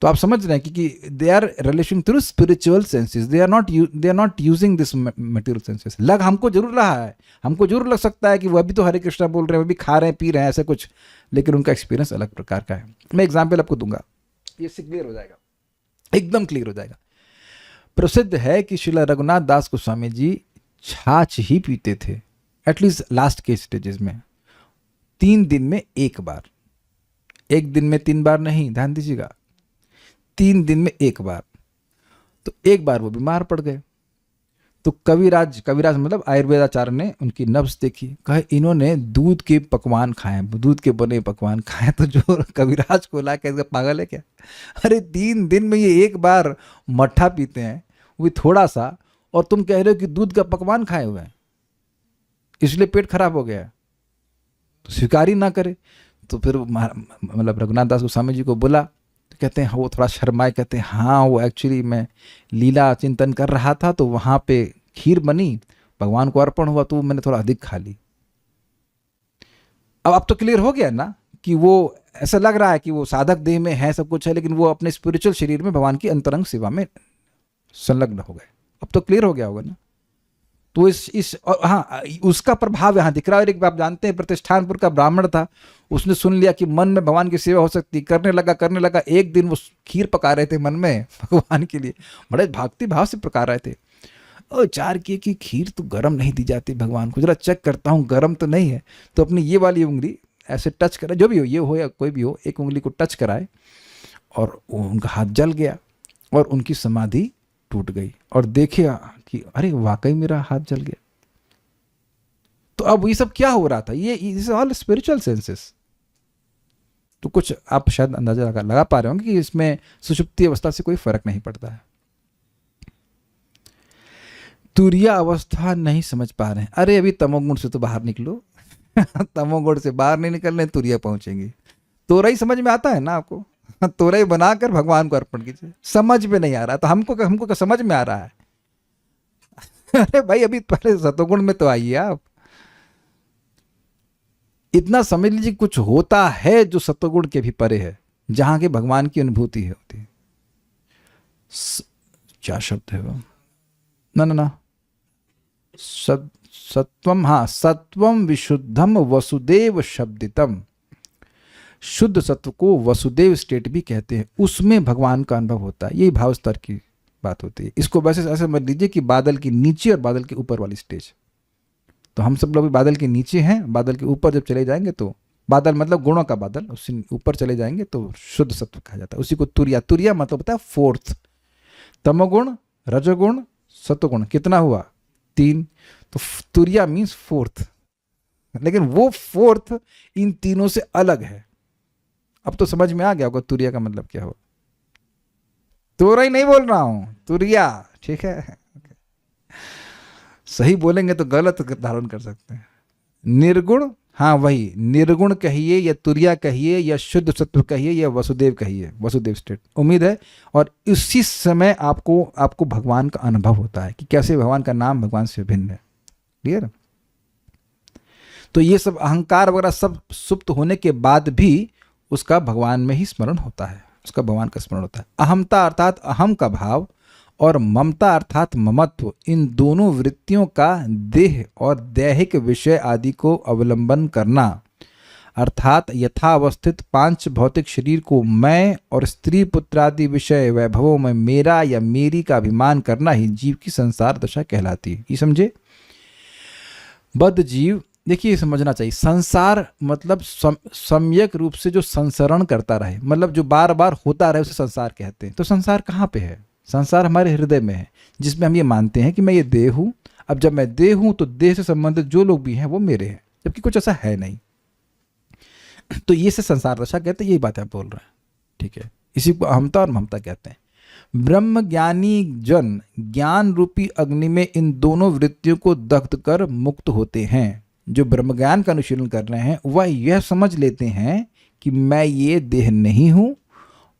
तो आप समझ रहे हैं कि they are relation through spiritual senses, they are not using this material senses. लग हमको जरूर रहा है, हमको जरूर लग सकता है कि वह भी तो हरे कृष्णा बोल रहे हैं, वह भी खा रहे हैं पी रहे हैं ऐसे कुछ, लेकिन उनका एक्सपीरियंस अलग प्रकार का है। मैं एग्जाम्पल आपको दूंगा, ये क्लियर हो जाएगा, एकदम क्लियर हो जाएगा। प्रसिद्ध है कि श्रील रघुनाथ दास गोस्वामी जी छाछ ही पीते थे, एटलीस्ट लास्ट के स्टेजेस में 3 दिन में 1 बार। 1 दिन में 3 बार नहीं, ध्यान दीजिएगा, 3 दिन में 1 बार। तो एक बार वो बीमार पड़ गए, तो कविराज मतलब आयुर्वेदाचार्य ने उनकी नब्ज देखी, कहे इन्होंने दूध के पकवान खाए, दूध के बने पकवान खाए। तो जो कविराज को ला के पागल है क्या? अरे 3 दिन में ये 1 बार मट्ठा पीते हैं, वो भी थोड़ा सा, और तुम कह रहे हो कि दूध का पकवान खाए हुए हैं, इसलिए पेट खराब हो गया, तो स्वीकार ही ना करे। तो फिर मतलब रघुनाथ दास गोस्वामी जी को बोला, तो कहते हैं हाँ, वो थोड़ा शर्माए, कहते हैं हाँ वो एक्चुअली मैं लीला चिंतन कर रहा था, तो वहाँ पे खीर बनी, भगवान को अर्पण हुआ, तो मैंने थोड़ा अधिक खा ली। अब तो क्लियर हो गया ना कि वो ऐसा लग रहा है कि वो साधक देह में है, सब कुछ है, लेकिन वो अपने स्पिरिचुअल शरीर में भगवान की अंतरंग सेवा में संलग्न हो गए। अब तो क्लियर हो गया होगा ना। तो हाँ, उसका प्रभाव यहाँ दिख रहा है। एक आप जानते हैं, प्रतिष्ठानपुर का ब्राह्मण था, उसने सुन लिया कि मन में भगवान की सेवा हो सकती, करने लगा। एक दिन वो खीर पका रहे थे मन में भगवान के लिए, बड़े भक्ति भाव से पका रहे थे। और 4 किए कि खीर तो गर्म नहीं दी जाती भगवान को, जरा चेक करता हूँ गर्म तो नहीं है। तो अपनी ये वाली उंगली ऐसे टच कराए, जो भी हो, ये हो या कोई भी हो, एक उंगली को टच कराए, और उनका हाथ जल गया और उनकी समाधि टूट गई। और देखे कि अरे वाकई मेरा हाथ जल गया। तो अब ये सब क्या हो रहा था? ये ऑल स्पिरिचुअल सेंसेस। तो कुछ आप शायद अंदाजा लगा पा रहे होंगे कि इसमें सुषुप्ति अवस्था से कोई फर्क नहीं पड़ता है। तुरिया अवस्था नहीं समझ पा रहे हैं, अरे अभी तमोगुण से तो बाहर निकलो तमोगुण से बाहर नहीं निकलने, तुरिया पहुंचेंगे। तोरई समझ में आता है ना आपको? तोरई बनाकर भगवान को अर्पण कीजिए। समझ में नहीं आ रहा, तो हमको समझ में आ रहा है अरे भाई अभी पहले सतोगुण में तो आइए आप। इतना समझ लीजिए कुछ होता है जो सतोगुण के भी परे है, जहां के भगवान की अनुभूति होती है। क्या शब्द है वो? ना सत्वम, हाँ, सत्वम विशुद्धम वसुदेव शब्दितम। शुद्ध सत्व को वसुदेव स्टेट भी कहते हैं, उसमें भगवान का अनुभव होता है। यही भाव स्तर की बात होती है। इसको वैसे ऐसे समझ लीजिए कि बादल के नीचे और बादल के ऊपर वाली स्टेज। तो हम सब लोग भी बादल के नीचे हैं, बादल के ऊपर जब चले जाएंगे तो बादल मतलब गुणों का बादल, उससे ऊपर चले जाएंगे तो शुद्ध सत्व कहा जाता है। उसी को तुरिया, तुरिया मतलब होता है 4th। तमोगुण, रजोगुण, सतोगुण, कितना हुआ? 3। तो तुरिया मीन्स 4th, लेकिन वो 4th इन तीनों से अलग है। अब तो समझ में आ गया होगा तुरिया का मतलब क्या हो। तोरई नहीं बोल रहा हूं, तुरिया, ठीक है? सही बोलेंगे तो गलत धारण कर सकते हैं। निर्गुण, हाँ वही, निर्गुण कहिए या तुरिया कहिए या शुद्ध सत्व कहिए या वसुदेव कहिए, वसुदेव स्टेट। उम्मीद है और इसी समय आपको भगवान का अनुभव होता है कि कैसे भगवान का नाम भगवान से भिन्न है। क्लियर? तो ये सब अहंकार वगैरह सब सुप्त होने के बाद भी उसका भगवान में ही स्मरण होता है, उसका भगवान का स्मरण होता है। अहमता अर्थात अहम का भाव और ममता अर्थात ममत्व, इन दोनों वृत्तियों का देह और दैहिक विषय आदि को अवलंबन करना अर्थात यथावस्थित पांच भौतिक शरीर को मैं और स्त्री पुत्र आदि विषय वैभवों में मेरा या मेरी का अभिमान करना ही जीव की संसार दशा कहलाती है। ये समझे? बद्ध जीव, देखिए समझना चाहिए, संसार मतलब सम्यक रूप से जो संसरण करता रहे, मतलब जो बार बार होता रहे उसे संसार कहते हैं। तो संसार कहाँ पे है? संसार हमारे हृदय में है, जिसमें हम ये मानते हैं कि मैं ये देह हूँ। अब जब मैं देह हूँ तो देह से संबंधित जो लोग भी हैं वो मेरे हैं, जबकि कुछ ऐसा है नहीं। तो ये से संसार दशा कहते हैं, यही बात आप बोल रहे हैं, ठीक है। इसी को अहमता और ममता कहते हैं। ब्रह्म ज्ञानी जन ज्ञान रूपी अग्नि में इन दोनों वृत्तियों को दग्ध कर मुक्त होते हैं। जो ब्रह्म ज्ञान का अनुशीलन कर रहे हैं वह यह समझ लेते हैं कि मैं ये देह नहीं हूं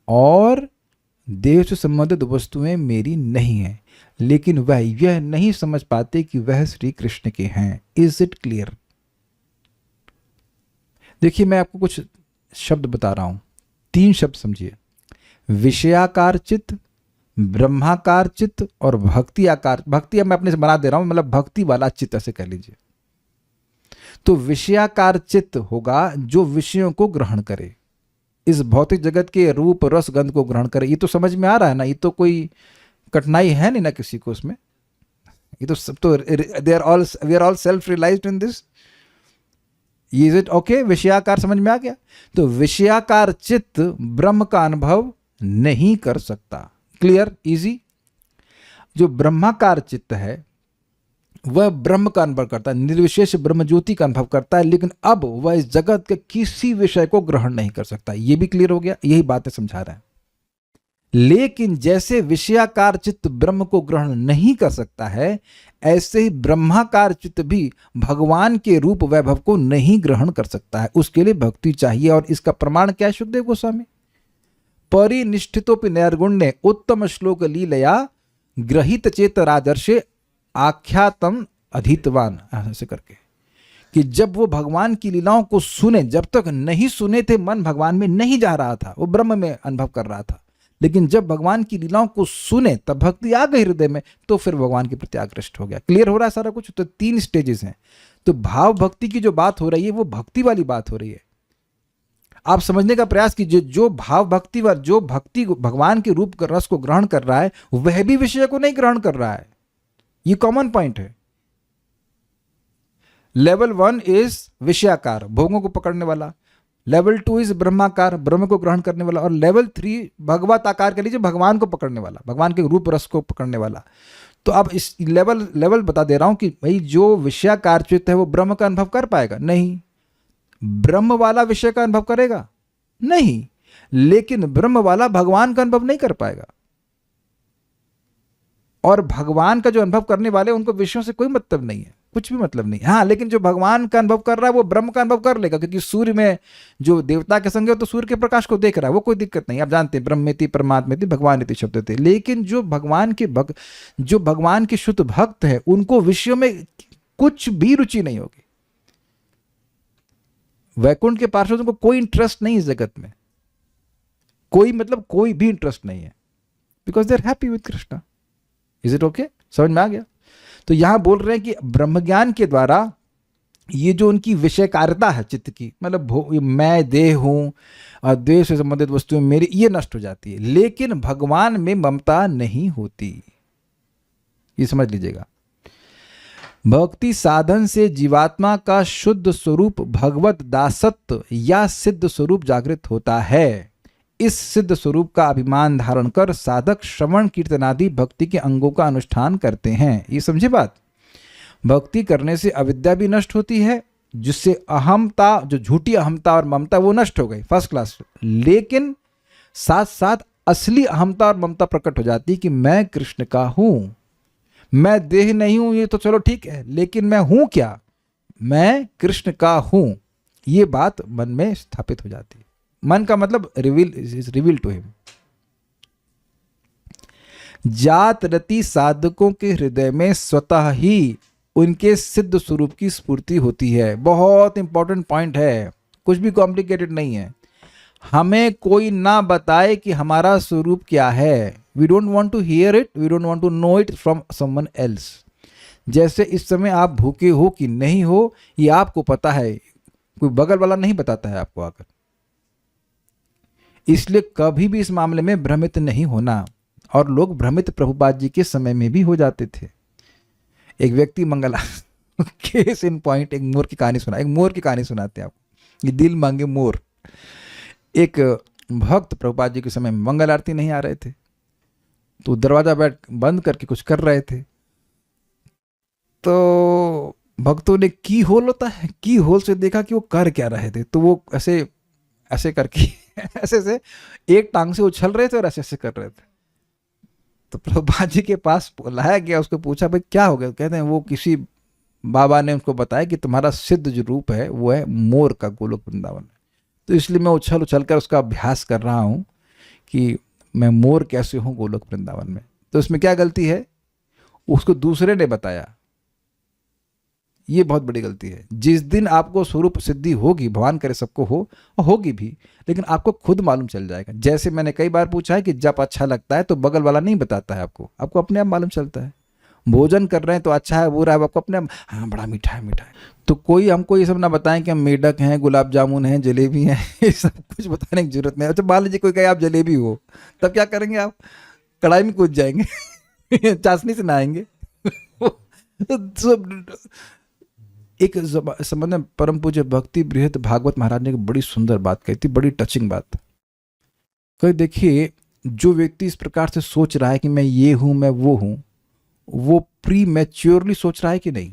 और देह से संबंधित वस्तुएं मेरी नहीं हैं, लेकिन वह यह नहीं समझ पाते कि वह श्री कृष्ण के हैं। Is it clear? देखिए मैं आपको कुछ शब्द बता रहा हूं, 3 शब्द समझिए। विषयाकार चित्त, ब्रह्माकार चित्त और भक्ति आकार। भक्ति अब मैं अपने से बना दे रहा हूं, मतलब भक्ति वाला चित्त ऐसे कह लीजिए। तो विषयाकार चित्त होगा जो विषयों को ग्रहण करे, इस भौतिक जगत के रूप रस गंध को ग्रहण करे। ये तो समझ में आ रहा है ना? ये तो कोई कठिनाई है नहीं ना किसी को उसमें। ये तो सब तो we are all self realized in this. Is it okay? विषयाकार समझ में आ गया? तो विषयाकार चित्त ब्रह्म का अनुभव नहीं कर सकता। क्लियर? इजी? जो ब्रह्माकार चित्त है वह ब्रह्म का अनुभव करता है, निर्विशेष ब्रह्म ज्योति का अनुभव करता है, लेकिन अब वह इस जगत के किसी विषय को ग्रहण नहीं कर सकता। यह भी क्लियर हो गया? यही बातें समझा रहे हैं। लेकिन जैसे विषयाकार चित्त ब्रह्म को ग्रहण नहीं कर सकता है, ऐसे ही ब्रह्माकार चित्त भी भगवान के रूप वैभव को नहीं ग्रहण कर सकता है। उसके लिए भक्ति चाहिए। और इसका प्रमाण क्या है? सुखदेव गोस्वामी परिनिष्ठितोपि नैर्गुण ने उत्तम श्लोक लीलया ग्रहित चेत राजर्षे आख्यातम अधितवान, ऐसे करके, कि जब वो भगवान की लीलाओं को सुने, जब तक नहीं सुने थे मन भगवान में नहीं जा रहा था, वो ब्रह्म में अनुभव कर रहा था, लेकिन जब भगवान की लीलाओं को सुने तब भक्ति आ गई हृदय में, तो फिर भगवान के प्रति आकृष्ट हो गया। क्लियर हो रहा है सारा कुछ? तो 3 स्टेजेस हैं। तो भाव भक्ति की जो बात हो रही है वो भक्ति वाली बात हो रही है। आप समझने का प्रयास कीजिए, जो भाव भक्ति व जो भक्ति भगवान के रूप रस को ग्रहण कर रहा है वह भी विषय को नहीं ग्रहण कर रहा है। ये कॉमन पॉइंट है। लेवल 1 इज विषयाकार, भोगों को पकड़ने वाला। लेवल 2 इज ब्रह्माकार, ब्रह्म को ग्रहण करने वाला। और लेवल 3 भगवत आकार कह लीजिए, भगवान को पकड़ने वाला, भगवान के रूप रस को पकड़ने वाला। तो अब इस लेवल बता दे रहा हूं कि भाई जो विषयाकार चित्त है वो ब्रह्म का अनुभव कर पाएगा? नहीं। ब्रह्म वाला विषय का अनुभव करेगा? नहीं। लेकिन ब्रह्म वाला भगवान का अनुभव नहीं कर पाएगा। और भगवान का जो अनुभव करने वाले उनको विषयों से कोई मतलब नहीं है, कुछ भी मतलब नहीं। हाँ, लेकिन जो भगवान का अनुभव कर रहा है वो ब्रह्म का अनुभव कर लेगा, क्योंकि सूर्य में जो देवता के संग है तो सूर्य के प्रकाश को देख रहा है, वो कोई दिक्कत नहीं। आप जानते हैं ब्रह्मेति परमात्मेति भगवानेति शब्द थे। लेकिन जो भगवान के शुद्ध भक्त है उनको विषयों में कुछ भी रुचि नहीं होगी। वैकुंठ के पार्षदों को कोई इंटरेस्ट नहीं इस जगत में, कोई मतलब कोई भी इंटरेस्ट नहीं है, because they are happy with Krishna. Is it okay? समझ में आ गया? तो यहां बोल रहे हैं कि ब्रह्म ज्ञान के द्वारा ये जो उनकी विषयकारिता है चित्त की, मतलब मैं देह हूं और देह से संबंधित वस्तुएं मेरी, ये नष्ट हो जाती है। लेकिन भगवान में ममता नहीं होती, ये समझ लीजिएगा। भक्ति साधन से जीवात्मा का शुद्ध स्वरूप भगवत दासत्व या सिद्ध स्वरूप जागृत होता है। इस सिद्ध स्वरूप का अभिमान धारण कर साधक श्रवण कीर्तन आदि भक्ति के अंगों का अनुष्ठान करते हैं। ये समझे बात? भक्ति करने से अविद्या भी नष्ट होती है, जिससे अहमता, जो झूठी अहमता और ममता वो नष्ट हो गई, फर्स्ट क्लास। लेकिन साथ साथ असली अहमता और ममता प्रकट हो जाती कि मैं कृष्ण का हूं, मैं देह नहीं हूं, ये तो चलो ठीक है, लेकिन मैं हूं क्या? मैं कृष्ण का हूं। ये बात मन में स्थापित हो जाती है। मन का मतलब रिवील टू हिम। जात रति साधकों के हृदय में स्वतः ही उनके सिद्ध स्वरूप की स्फूर्ति होती है। बहुत इंपॉर्टेंट पॉइंट है, कुछ भी कॉम्प्लिकेटेड नहीं है। हमें कोई ना बताए कि हमारा स्वरूप क्या है, we don't want to hear it, we don't want to know it from someone else. जैसे इस समय आप भूखे हो कि नहीं हो ये आपको पता है, कोई बगल वाला नहीं बताता है आपको आकर। इसलिए कभी भी इस मामले में भ्रमित नहीं होना। और लोग भ्रमित प्रभुपाद जी के समय में भी हो जाते थे। एक व्यक्ति मंगला केस इन पॉइंट, एक मोर की कहानी सुना, एक मोर की कहानी सुनाते हैं आपको, ये दिल मांगे मोर। एक भक्त प्रभुपाद जी के समय में मंगल आरती नहीं आ रहे थे, तो दरवाजा बंद करके कुछ कर रहे थे। तो भक्तों ने की होल होता है, की होल से देखा कि वो कर क्या रहे थे। तो वो ऐसे ऐसे करके ऐसे से एक टांग से उछल रहे थे और ऐसे ऐसे कर रहे थे। तो प्रभुपाद जी के पास लाया गया, उसको पूछा भाई क्या हो गया। कहते हैं वो किसी बाबा ने उनको बताया कि तुम्हारा सिद्ध जो रूप है वो है मोर का गोलोक वृंदावन में, तो इसलिए मैं उछल उछल कर उसका अभ्यास कर रहा हूँ कि मैं मोर कैसे हूँ गोलोक वृंदावन में। तो इसमें क्या गलती है, उसको दूसरे ने बताया, ये बहुत बड़ी गलती है। जिस दिन आपको स्वरूप सिद्धि होगी, भगवान करे सबको हो, और होगी भी, लेकिन आपको खुद मालूम चल जाएगा। जैसे मैंने कई बार पूछा है कि जब अच्छा लगता है तो बगल वाला नहीं बताता है आपको, आपको अपने आप मालूम चलता है। भोजन कर रहे हैं तो अच्छा है बुरा है, आपको अपने आप, हाँ बड़ा मीठा है मीठा है। तो कोई हमको ये सब ना बताएं कि हम मेढक हैं, गुलाब जामुन हैं, जलेबी हैं, ये सब कुछ बताने की जरूरत नहीं। अच्छा मान लीजिए कोई कहे आप जलेबी हो, तब क्या करेंगे आप, कढ़ाई में कूद जाएंगे चाशनी से नहाएंगे एक संबंध में परम पूज्य भक्ति बृहद भागवत महाराज ने बड़ी सुंदर बात कही थी, बड़ी टचिंग बात। कहीं देखिए, जो व्यक्ति इस प्रकार से सोच रहा है कि मैं ये हूं मैं वो हूं, वो प्री मैच्योरली सोच रहा है कि नहीं,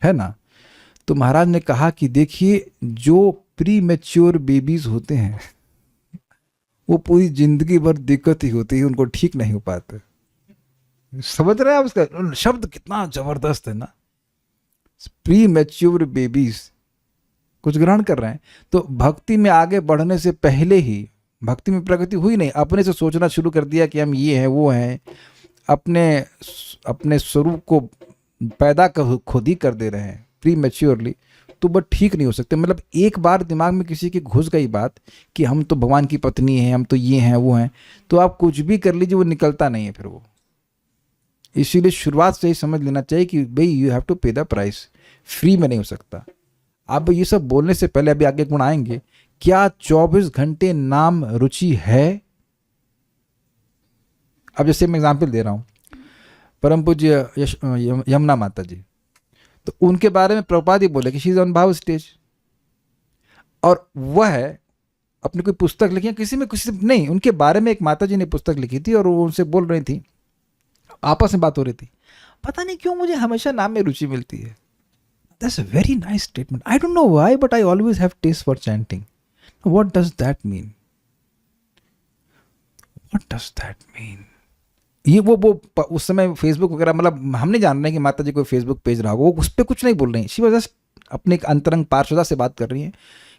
है ना। तो महाराज ने कहा कि देखिए जो प्री मैच्योर बेबीज होते हैं वो पूरी जिंदगी भर दिक्कत ही होती है, उनको ठीक नहीं हो पाते। समझ रहे हैं आप उसका शब्द कितना जबरदस्त है ना, प्री मैच्योर बेबीज कुछ ग्रहण कर रहे हैं। तो भक्ति में आगे बढ़ने से पहले ही, भक्ति में प्रगति हुई नहीं, अपने से सोचना शुरू कर दिया कि हम ये हैं वो हैं, अपने स्वरूप को पैदा खुद ही कर दे रहे हैं प्री मैच्योरली, तो बट ठीक नहीं हो सकते। मतलब एक बार दिमाग में किसी की घुस गई बात कि हम तो भगवान की पत्नी हैं, हम तो ये हैं वो हैं, तो आप कुछ भी कर लीजिए वो निकलता नहीं है फिर वो। इसीलिए शुरुआत से ही समझ लेना चाहिए कि भाई यू हैव टू पे द प्राइस, फ्री में नहीं हो सकता। आप ये सब बोलने से पहले अभी आगे गुण आएंगे, क्या 24 घंटे नाम रुचि है? अब जैसे मैं एग्जाम्पल दे रहा हूं, परम पूज्य यमुना माता जी, तो उनके बारे में प्रभुपाद ही बोले कि शी इज ऑन भाव स्टेज, और वह है अपनी कोई पुस्तक लिखी है, किसी से नहीं, उनके बारे में एक माता जी ने पुस्तक लिखी थी और वो उनसे बोल रही थी, आपस में बात हो रही थी, पता नहीं क्यों मुझे हमेशा नाम में रुचि मिलती है। That's a very nice statement. I don't know why, but I always have taste for chanting. What does that mean? What does that mean? ये वो उस समय फेसबुक वगैरह, मतलब हम नहीं जान रहे हैं कि माता जी कोई फेसबुक पेज रहा होगा, वो उस पर कुछ नहीं बोल रही हैं। शी वाज जस्ट अपने एक अंतरंग पार्षदा से बात कर रही हैं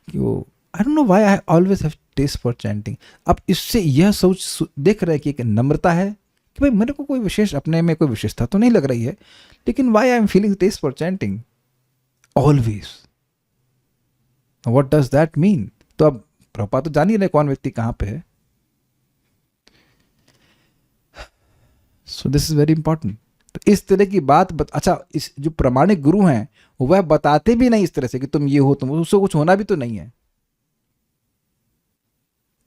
कि वो I don't know why I always have taste for chanting. अब इससे यह सोच देख रहे हैं कि एक नम्रता है कि भाई मेरे को कोई विशेष, अपने में कोई विशेषता तो नहीं लग रही है, लेकिन why I am feeling taste for chanting always, what does that mean? तो अब प्रभुपाद तो जान ही रहे कौन व्यक्ति कहां पे है। So this is very important. तो इस तरह की बात अच्छा, इस जो प्रामाणिक गुरु हैं वह बताते भी नहीं इस तरह से कि तुम ये हो, तुम उससे कुछ होना भी तो नहीं है।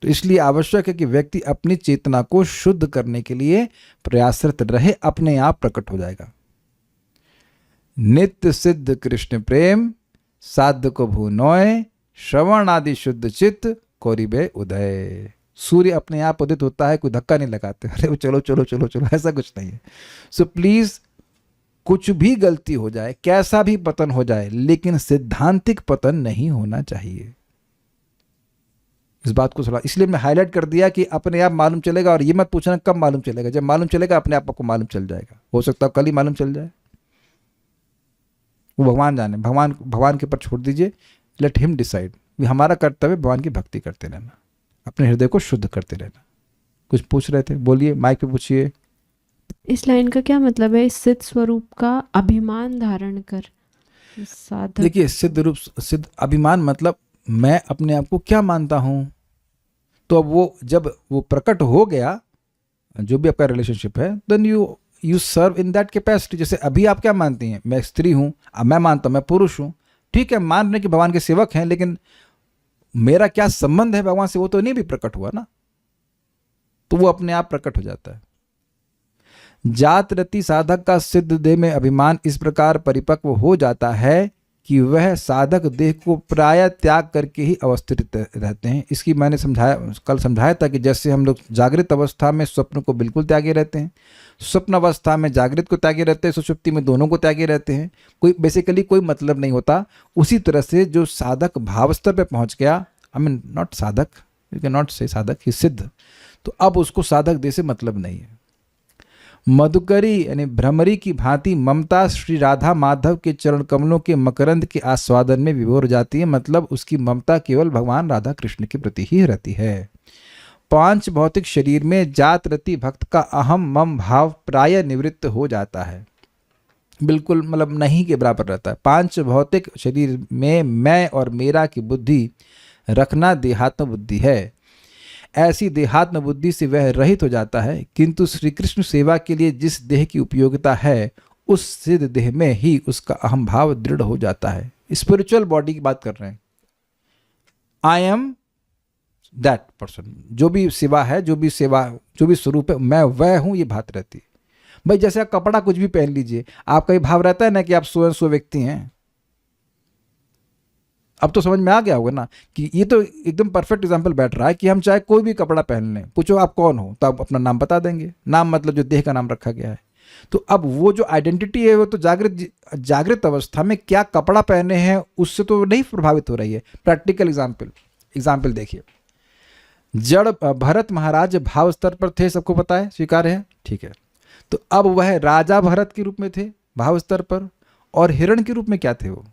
तो इसलिए आवश्यक है कि व्यक्ति अपनी चेतना को शुद्ध करने के लिए प्रयासरत रहे, अपने आप प्रकट हो जाएगा। नित्य सिद्ध कृष्ण प्रेम साध को भूनोय, श्रवण आदि शुद्ध चित्त कोरिबे उदय। सूर्य अपने आप उदित होता है, कोई धक्का नहीं लगाते, अरे चलो चलो चलो चलो, ऐसा कुछ नहीं है। सो प्लीज, कुछ भी गलती हो जाए, कैसा भी पतन हो जाए, लेकिन सिद्धांतिक पतन नहीं होना चाहिए। इस बात को थोड़ा इसलिए मैं हाईलाइट कर दिया कि अपने आप मालूम चलेगा, और ये मत पूछना कब मालूम चलेगा, जब मालूम चलेगा अपने आप आपको मालूम चल जाएगा। हो सकता है कल ही मालूम चल जाए, वो भगवान जाने, भगवान के ऊपर छोड़ दीजिए, लेट हिम डिसाइड। हमारा कर्तव्य भगवान की भक्ति करते रहना, अपने हृदय को शुद्ध करते रहना। कुछ पूछ रहे थे, बोलिए, माइक पे पूछिए। इस लाइन का क्या मतलब है? सिद्ध स्वरूप का अभिमान धारण कर साधक। देखिए, सिद्ध रूप, सिद्ध अभिमान मतलब मैं अपने आप को क्या मानता हूं, तो अब वो जब वो प्रकट हो गया, जो भी आपका रिलेशनशिप है, then you serve in that capacity. जैसे अभी आप क्या मानती हैं, मैं स्त्री हूँ, अब मैं मानता हूँ मैं पुरुष हूँ, ठीक है, मान रहे कि भगवान के सेवक हैं, लेकिन मेरा क्या संबंध है भगवान से, वो तो नहीं भी प्रकट हुआ ना, तो वो अपने आप प्रकट हो जाता है। जात रति साधक का सिद्ध देह में अभिमान इस प्रकार परिपक्व हो जाता है कि वह साधक देह को प्राय त्याग करके ही अवस्थित रहते हैं। इसकी मैंने कल समझाया था कि जैसे हम लोग जागृत अवस्था में स्वप्न को बिल्कुल त्यागे रहते हैं, स्वप्न अवस्था में जागृत को त्यागे रहते हैं, सुषुप्ति में दोनों को त्यागे रहते हैं, कोई बेसिकली कोई मतलब नहीं होता। उसी तरह से जो साधक भाव स्तर पर पहुंच गया, आई मीन नॉट साधक, यू कैन नॉट से साधक, ही सिद्ध, तो अब उसको साधक देह से मतलब नहीं है। मधुकरी यानी भ्रमरी की भांति ममता श्री राधा माधव के चरण कमलों के मकरंद के आस्वादन में विभोर जाती है, मतलब उसकी ममता केवल भगवान राधा कृष्ण के प्रति ही रहती है। पांच भौतिक शरीर में जात रति भक्त का अहम मम भाव प्राय निवृत्त हो जाता है, बिल्कुल मतलब नहीं के बराबर रहता है। पांच भौतिक शरीर में मैं और मेरा की बुद्धि रखना देहात्म बुद्धि है। ऐसी देहात्म बुद्धि से वह रहित हो जाता है, किंतु श्री कृष्ण सेवा के लिए जिस देह की उपयोगिता है, उस सिद्ध देह में ही उसका अहम भाव दृढ़ हो जाता है। स्पिरिचुअल बॉडी की बात कर रहे हैं, आई एम दैट पर्सन, जो भी सेवा है, जो भी स्वरूप है, मैं वह हूं, ये बात रहती है। भाई जैसे आप कपड़ा कुछ भी पहन लीजिए, आपका ये भाव रहता है ना कि आप स्वयं स्व व्यक्ति हैं। अब तो समझ में आ गया होगा ना कि ये तो एकदम परफेक्ट एग्जांपल बैठ रहा है कि हम चाहे कोई भी कपड़ा पहन लें, पूछो आप कौन हो, तो आप अपना नाम बता देंगे, नाम मतलब जो देह का नाम रखा गया है। तो अब वो जो आइडेंटिटी है वो तो जागृत अवस्था में क्या कपड़ा पहने हैं उससे तो नहीं प्रभावित हो रही है। प्रैक्टिकल एग्जाम्पल देखिए, जड़ भरत महाराज भाव स्तर पर थे, सबको पता है, स्वीकार है, ठीक है। तो अब वह राजा भरत के रूप में थे भाव स्तर पर, और हिरण के रूप में क्या थे, वो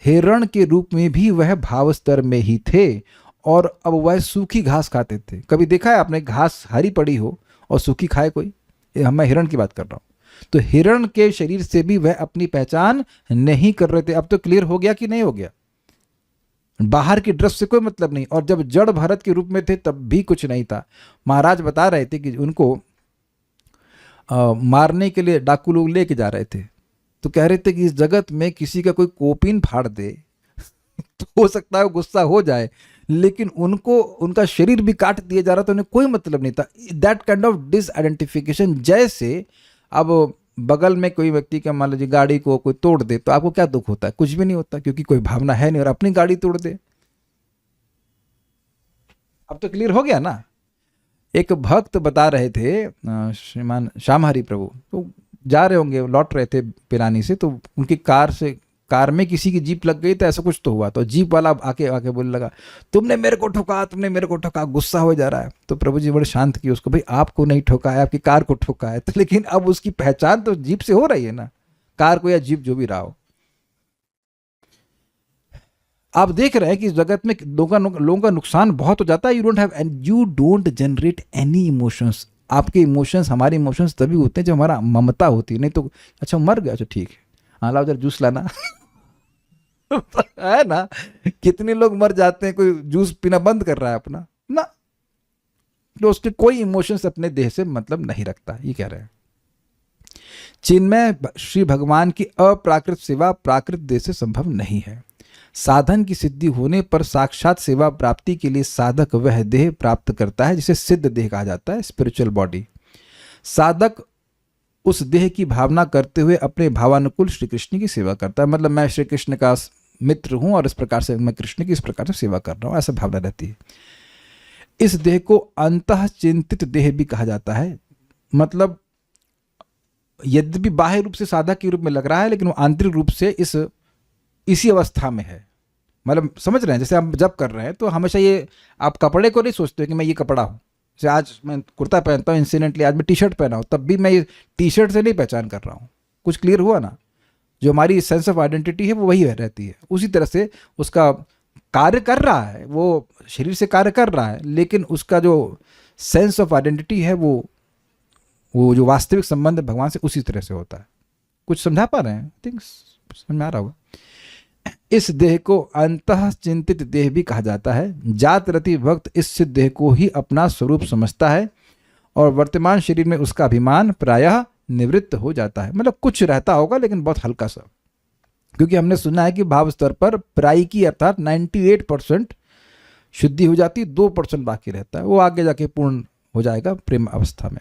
हिरण के रूप में भी वह भाव स्तर में ही थे, और अब वह सूखी घास खाते थे। कभी देखा है आपने घास हरी पड़ी हो और सूखी खाए कोई? मैं हिरण की बात कर रहा हूं। तो हिरण के शरीर से भी वह अपनी पहचान नहीं कर रहे थे। अब तो क्लियर हो गया कि नहीं हो गया? बाहर की ड्रेस से कोई मतलब नहीं। और जब जड़ भरत के रूप में थे तब भी कुछ नहीं था। महाराज बता रहे थे कि उनको मारने के लिए डाकू लोग लेके जा रहे थे, तो कह रहे थे कि इस जगत में किसी का कोई कोपिन फाड़ दे तो हो सकता है वो गुस्सा हो जाए, लेकिन उनको उनका शरीर भी काट दिया जा रहा था, उन्हें कोई मतलब नहीं था। That kind of disidentification. जैसे अब बगल में कोई व्यक्ति का मान लीजिए गाड़ी को कोई तोड़ दे तो आपको क्या दुख होता है? कुछ भी नहीं होता, क्योंकि कोई भावना है नहीं, और अपनी गाड़ी तोड़ दे। अब तो क्लियर हो गया ना। एक भक्त बता रहे थे, श्रीमान श्याम हरि प्रभु, तो जा रहे होंगे, लौट रहे थे पिलानी से, तो उनकी कार में किसी की जीप लग गई, तो ऐसा कुछ तो हुआ। तो जीप वाला आके बोलने लगा, तुमने मेरे को ठोका, गुस्सा हो जा रहा है। तो प्रभु जी बड़े शांत किए उसको, भाई आपको नहीं ठोका है, आपकी कार को ठोका है। तो लेकिन अब उसकी पहचान तो जीप से हो रही है ना, कार को या जीप जो भी रहा हो। आप देख रहे हैं कि इस जगत में लोगों का नुकसान बहुत हो जाता है। You don't generate any emotions. आपके इमोशंस, हमारे इमोशंस तभी होते हैं जब हमारा ममता होती है। नहीं तो अच्छा मर गया, अच्छा ठीक है, हाँ लाओ जरा जूस लाना है ना। कितने लोग मर जाते हैं, कोई जूस पीना बंद कर रहा है अपना ना, तो उसके कोई इमोशंस अपने देह से मतलब नहीं रखता। ये कह रहे हैं चिन्मय श्री भगवान की अप्राकृत सेवा प्राकृत देह से संभव नहीं है। साधन की सिद्धि होने पर साक्षात सेवा प्राप्ति के लिए साधक वह देह प्राप्त करता है जिसे सिद्ध देह कहा जाता है, स्पिरिचुअल बॉडी। साधक उस देह की भावना करते हुए अपने भावानुकूल श्री कृष्ण की सेवा करता है। मतलब मैं श्री कृष्ण का मित्र हूं और इस प्रकार से मैं कृष्ण की इस प्रकार से सेवा कर रहा हूं, ऐसा भावना रहती है। इस देह को अंतः चिंतित देह भी कहा जाता है। मतलब यद्यपि बाह्य रूप से साधक के रूप में लग रहा है, लेकिन वो आंतरिक रूप से इसी अवस्था में है। मतलब समझ रहे हैं, जैसे हम जब कर रहे हैं तो हमेशा ये आप कपड़े को नहीं सोचते कि मैं ये कपड़ा हूँ। जैसे आज मैं कुर्ता पहनता हूँ, इंसिडेंटली आज मैं टी शर्ट पहना हूँ, तब भी मैं टी शर्ट से नहीं पहचान कर रहा हूँ। कुछ क्लियर हुआ ना? जो हमारी सेंस ऑफ आइडेंटिटी है वो वही रहती है। उसी तरह से उसका कार्य कर रहा है, वो शरीर से कार्य कर रहा है, लेकिन उसका जो सेंस ऑफ आइडेंटिटी है वो जो वास्तविक संबंध है भगवान से, उसी तरह से होता है। कुछ समझा पा रहे हैं? थिंक समझ में आ रहा होगा। इस देह को अंतः चिंतित देह भी कहा जाता है। जात रति भक्त इस सिद्ध देह को ही अपना स्वरूप समझता है और वर्तमान शरीर में उसका अभिमान प्रायः निवृत्त हो जाता है। मतलब कुछ रहता होगा लेकिन बहुत हल्का सा, क्योंकि हमने सुना है कि भाव स्तर पर प्रायिकी अर्थात 98% शुद्धि हो जाती, 2% बाकी रहता है, वो आगे जाके पूर्ण हो जाएगा प्रेम अवस्था में।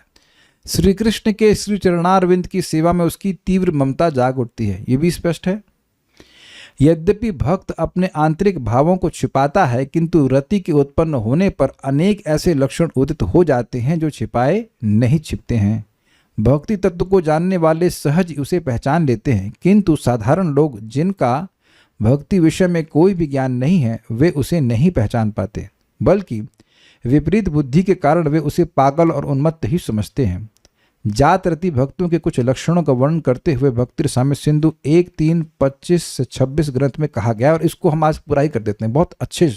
श्री कृष्ण के श्री चरणारविंद की सेवा में उसकी तीव्र ममता जाग उठती है, ये भी स्पष्ट है। यद्यपि भक्त अपने आंतरिक भावों को छिपाता है, किंतु रति के उत्पन्न होने पर अनेक ऐसे लक्षण उदित हो जाते हैं जो छिपाए नहीं छिपते हैं। भक्ति तत्व को जानने वाले सहज उसे पहचान लेते हैं, किंतु साधारण लोग जिनका भक्ति विषय में कोई भी ज्ञान नहीं है वे उसे नहीं पहचान पाते, बल्कि विपरीत बुद्धि के कारण वे उसे पागल और उन्मत्त ही समझते हैं। जात रति भक्तों के कुछ लक्षणों का वर्णन करते हुए भक्ति रसामृत सिंधु 1:3-25 से 26 ग्रंथ में कहा गया, और इसको हम आज पूरा ही कर देते हैं। बहुत अच्छे,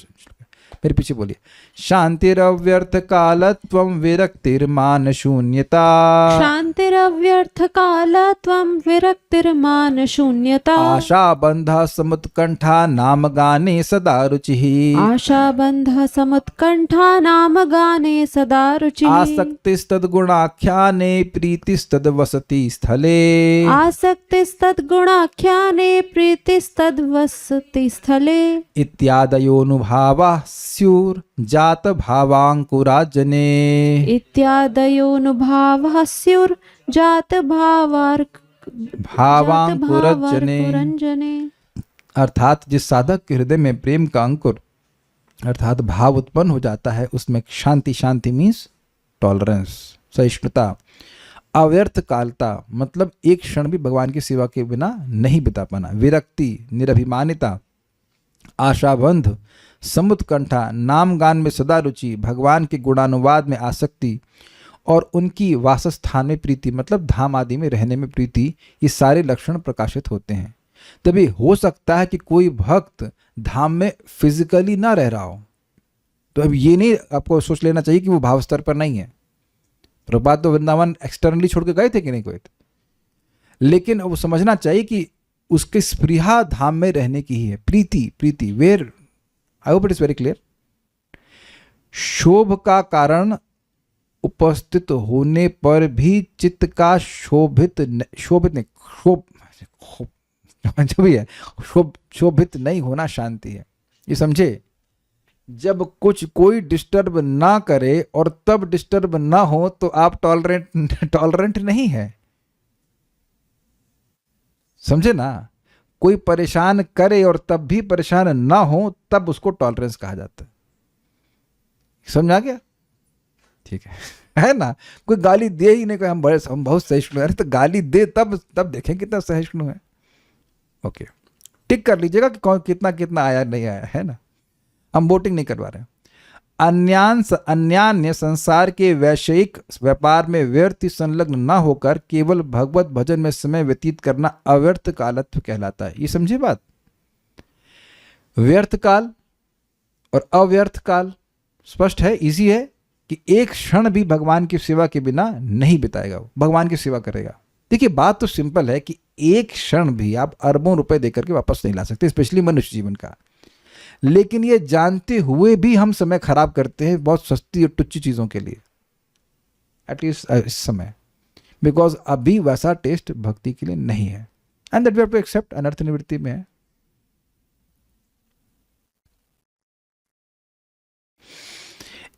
मेरे पीछे बोलिए। शांतिरव्यर्थ कालत्वं विरक्तिर्मान शून्यता। शांतिरव्यर्थ कालत्वं विरक्तिर्मान शून्यता। आशा बंध समुत्कंठा नाम गाने सदा रुचिः। आशा बंध समुत्कंठा नाम गाने सदा रुचिः। आसक्तिस्तद्गुणाख्याने प्रीतिस्तद्वसति स्थले। आसक्तिस्तद्गुणाख्याने प्रीतिस्तद्वसति स्थले। इत्यादयोनुभावाः स्युर्जात भावांकुराजने। इत्यादयोनुभावः स्युर्जात भावांकुरजने। अर्थात जिस साधक के हृदय में प्रेम का अंकुर अर्थात भाव उत्पन्न हो जाता है, उसमें शांति, शांति मीन्स टॉलरेंस, सहिष्णुता, अव्यर्थ कालता मतलब एक क्षण भी भगवान की सेवा के बिना नहीं बिता पाना, विरक्ति, निरभिमानिता, आशाबंध, समुत्कंठा, नाम गान में सदा रुचि, भगवान के गुणानुवाद में आसक्ति और उनकी वासस्थान में प्रीति मतलब धाम आदि में रहने में प्रीति, ये सारे लक्षण प्रकाशित होते हैं। तभी हो सकता है कि कोई भक्त धाम में फिजिकली ना रह रहा हो, तो अब ये नहीं आपको सोच लेना चाहिए कि वो भाव स्तर पर नहीं है। प्रभुपाद तो वृंदावन एक्सटर्नली छोड़ के गए थे कि नहीं गए थे, लेकिन वो समझना चाहिए कि उसके स्पृहा धाम में रहने की ही है। प्रीति, प्रीति वेर, I hope it is very clear. शोभ का कारण उपस्थित होने पर भी चित्त का शोभित जो भी है शोभित नहीं होना शांति है, ये समझे। जब कोई डिस्टर्ब ना करे और तब डिस्टर्ब ना हो तो आप टॉलरेंट नहीं है, समझे ना। कोई परेशान करे और तब भी परेशान ना हो तब उसको टॉलरेंस कहा जाता है, समझ आ गया? ठीक है ना। कोई गाली दे ही नहीं, कोई हम बहुत सहिष्णु है, अरे तो गाली दे तब देखें कितना सहिष्णु है। ओके, टिक कर लीजिएगा कि कौन कितना आया नहीं आया, है ना। हम वोटिंग नहीं करवा रहे हैं। अन्यान्य संसार के वैषयिक व्यापार में व्यर्थ संलग्न न होकर केवल भगवत भजन में समय व्यतीत करना अव्यर्थ कालत्व कहलाता है। ये समझे बात। व्यर्थ काल और अव्यर्थ काल स्पष्ट है, इजी है कि एक क्षण भी भगवान की सेवा के बिना नहीं बिताएगा, वो भगवान की सेवा करेगा। देखिए बात तो सिंपल है कि एक क्षण भी आप अरबों रुपए देकर के वापस नहीं ला सकते, स्पेशली मनुष्य जीवन का। लेकिन ये जानते हुए भी हम समय खराब करते हैं बहुत सस्ती और टुच्ची चीजों के लिए, एटलीस्ट इस समय, बिकॉज अभी वैसा टेस्ट भक्ति के लिए नहीं है। And that we have to accept, अनर्थ निवृत्ति में है।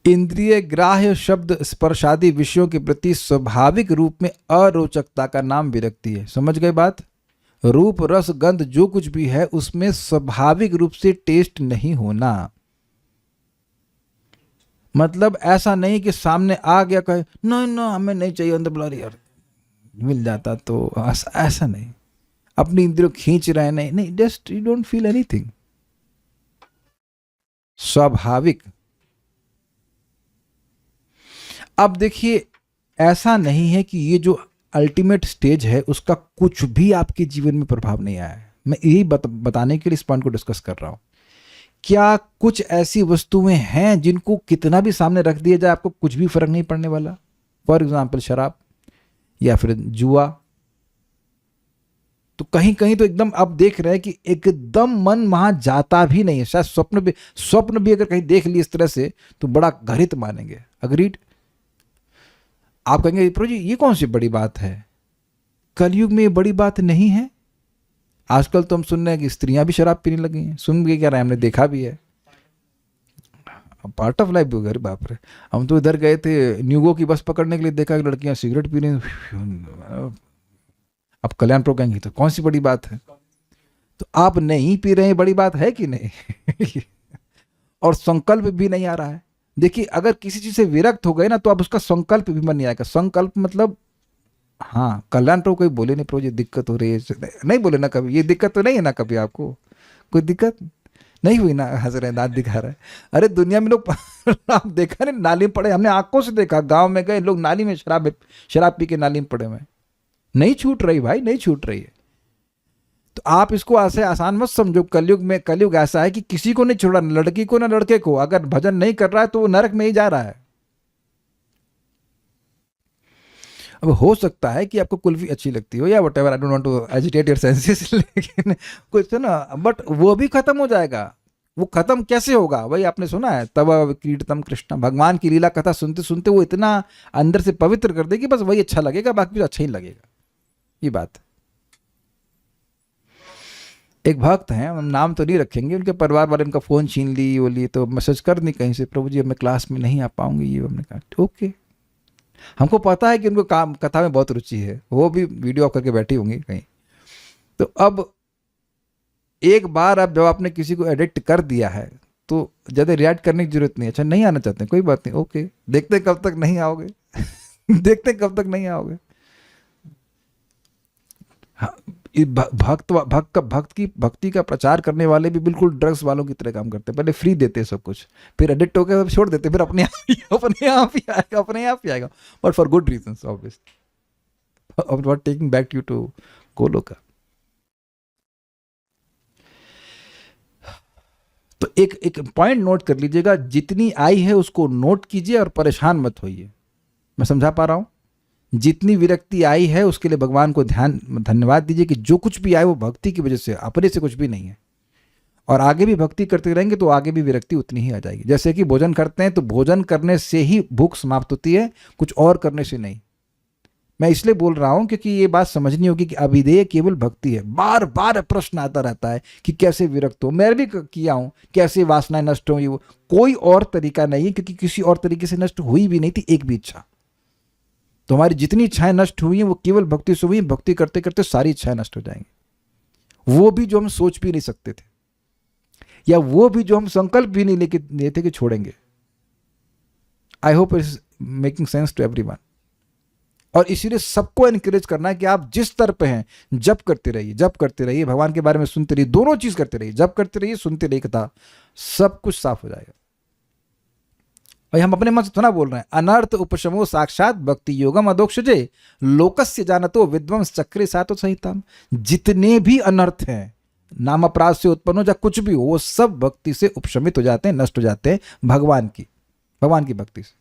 इंद्रिय ग्राह्य शब्द स्पर्शादि विषयों के प्रति स्वाभाविक रूप में अरोचकता का नाम विरक्ति है। समझ गए बात। रूप रस गंध जो कुछ भी है उसमें स्वाभाविक रूप से टेस्ट नहीं होना। मतलब ऐसा नहीं कि सामने आ गया कहे नो हमें नहीं चाहिए, अंदर बुला रही यार, मिल जाता तो ऐसा नहीं। अपनी इंद्रियों खींच रहे नहीं, just you don't feel anything. स्वाभाविक। अब देखिए ऐसा नहीं है कि ये जो अल्टीमेट स्टेज है उसका कुछ भी आपके जीवन में प्रभाव नहीं आया है। मैं यही बताने के लिए इस पॉइंट को डिस्कस कर रहा हूं। क्या कुछ ऐसी वस्तुएं हैं जिनको कितना भी सामने रख दिया जाए आपको कुछ भी फर्क नहीं पड़ने वाला? फॉर एग्जाम्पल शराब या फिर जुआ तो कहीं कहीं तो एकदम आप देख रहे हैं कि एकदम मन वहां जाता भी नहीं है। शायद स्वप्न भी अगर कहीं देख ली इस तरह से तो बड़ा घृत मानेंगे। अग्रीड। आप कहेंगे प्रभु जी ये कौन सी बड़ी बात है, कलयुग में ये बड़ी बात नहीं है। आजकल तो हम सुन रहे हैं कि स्त्रियां भी शराब पीने लगी हैं। सुन के क्या रहे हैं, हमने देखा भी है, पार्ट ऑफ लाइफ भी। अरे बाप रे, हम तो इधर गए थे न्यूगो की बस पकड़ने के लिए, देखा कि लड़कियां सिगरेट पी रही हैं। अब कल्याणपुर कहेंगे तो कौन सी बड़ी बात है। तो आप नहीं पी रहे हैं, बड़ी बात है कि नहीं। और संकल्प भी नहीं आ रहा है। देखिए अगर किसी चीज से विरक्त हो गए ना तो अब उसका संकल्प भी मन नहीं आएगा। संकल्प मतलब हाँ, कल्याणपुर कोई बोले नहीं प्रभु जी दिक्कत हो रही है, नहीं बोले ना कभी, ये दिक्कत तो नहीं है ना कभी आपको, कोई दिक्कत नहीं हुई ना। हंस रहे, दांत दिखा रहा है। अरे दुनिया में लोग आप देखा नहीं, नाली में पड़े, हमने आंखों से देखा, गांव में गए लोग नाली में शराब पी के नाली में पड़े हुए। नहीं छूट रही भाई, नहीं छूट रही है। तो आप इसको ऐसे आसान मत समझो। कलयुग ऐसा है कि किसी को नहीं छोड़ा, ना लड़की को ना लड़के को। अगर भजन नहीं कर रहा है तो वो नरक में ही जा रहा है। अब हो सकता है कि आपको कुल्फी अच्छी लगती हो या whatever, I don't want to agitate your senses, लेकिन कुछ तो ना, बट वो भी खत्म हो जाएगा। वो खत्म कैसे होगा? वही आपने सुना है, तब कीर्तम कृष्ण, भगवान की लीला कथा सुनते सुनते वो इतना अंदर से पवित्र कर देगी, बस वही अच्छा लगेगा, बाकी अच्छा ही लगेगा। ये बात। एक भक्त हैं, हम नाम तो नहीं रखेंगे, उनके परिवार वाले उनका फ़ोन छीन ली, वो ली, तो मैसेज कर दी कहीं से, प्रभु जी अब मैं क्लास में नहीं आ पाऊंगी। ये हमने कहा ओके, हमको पता है कि उनको काम कथा में बहुत रुचि है, वो भी वीडियो ऑफ करके बैठी होंगी कहीं। तो अब एक बार अब जब आपने किसी को एडिक्ट कर दिया है तो ज़्यादा रिएक्ट करने की जरूरत नहीं। अच्छा नहीं आना चाहते, कोई बात नहीं, ओके, देखते कब तक नहीं आओगे। देखते कब तक नहीं आओगे। हाँ, भक्ति का प्रचार करने वाले भी बिल्कुल ड्रग्स वालों की तरह काम करते हैं। पहले फ्री देते हैं सब कुछ, फिर एडिक्ट होकर छोड़ देते, फिर अपने आप ही आएगा, अपने आप ही आएगा, but for good reasons obviously, not taking back you to Goloka. तो एक पॉइंट नोट कर लीजिएगा, जितनी आई है उसको नोट कीजिए और परेशान मत होइए। मैं समझा पा रहा हूं? जितनी विरक्ति आई है उसके लिए भगवान को धन्यवाद दीजिए कि जो कुछ भी आए वो भक्ति की वजह से, अपने से कुछ भी नहीं है। और आगे भी भक्ति करते रहेंगे तो आगे भी विरक्ति उतनी ही आ जाएगी। जैसे कि भोजन करते हैं तो भोजन करने से ही भूख समाप्त होती है, कुछ और करने से नहीं। मैं इसलिए बोल रहा हूं क्योंकि ये बात समझनी होगी कि अभिधेय केवल भक्ति है। बार बार प्रश्न आता रहता है कि कैसे विरक्त हो। मैं भी किया हूं, कैसे वासनाएं नष्ट हो। वो कोई और तरीका नहीं है, क्योंकि किसी और तरीके से नष्ट हुई भी नहीं थी एक भी इच्छा। तो हमारी जितनी इच्छाएं नष्ट हुई हैं वो केवल भक्ति से हुई। भक्ति करते करते सारी इच्छाएं नष्ट हो जाएंगी। वो भी जो हम सोच भी नहीं सकते थे, या वो भी जो हम संकल्प भी नहीं लेते थे कि छोड़ेंगे। I hope it is making sense to everyone. और इसीलिए सबको एनकरेज करना है कि आप जिस स्तर पे हैं जप करते रहिए, जप करते रहिए, भगवान के बारे में सुनते रहिए, दोनों चीज करते रहिए, जप करते रहिए, सुनते रहिए कथा, सब कुछ साफ हो जाएगा। भाई हम अपने मन से थोड़ा बोल रहे हैं। अनर्थ उपशमो साक्षात भक्ति योगम अधोक्षजे लोकस्य जानतो विद्वंस चक्रे सातो सहितम। जितने भी अनर्थ हैं, नाम अपराध से उत्पन्न हो या कुछ भी हो, वो सब भक्ति से उपशमित हो जाते हैं, नष्ट हो जाते हैं भगवान की भक्ति से।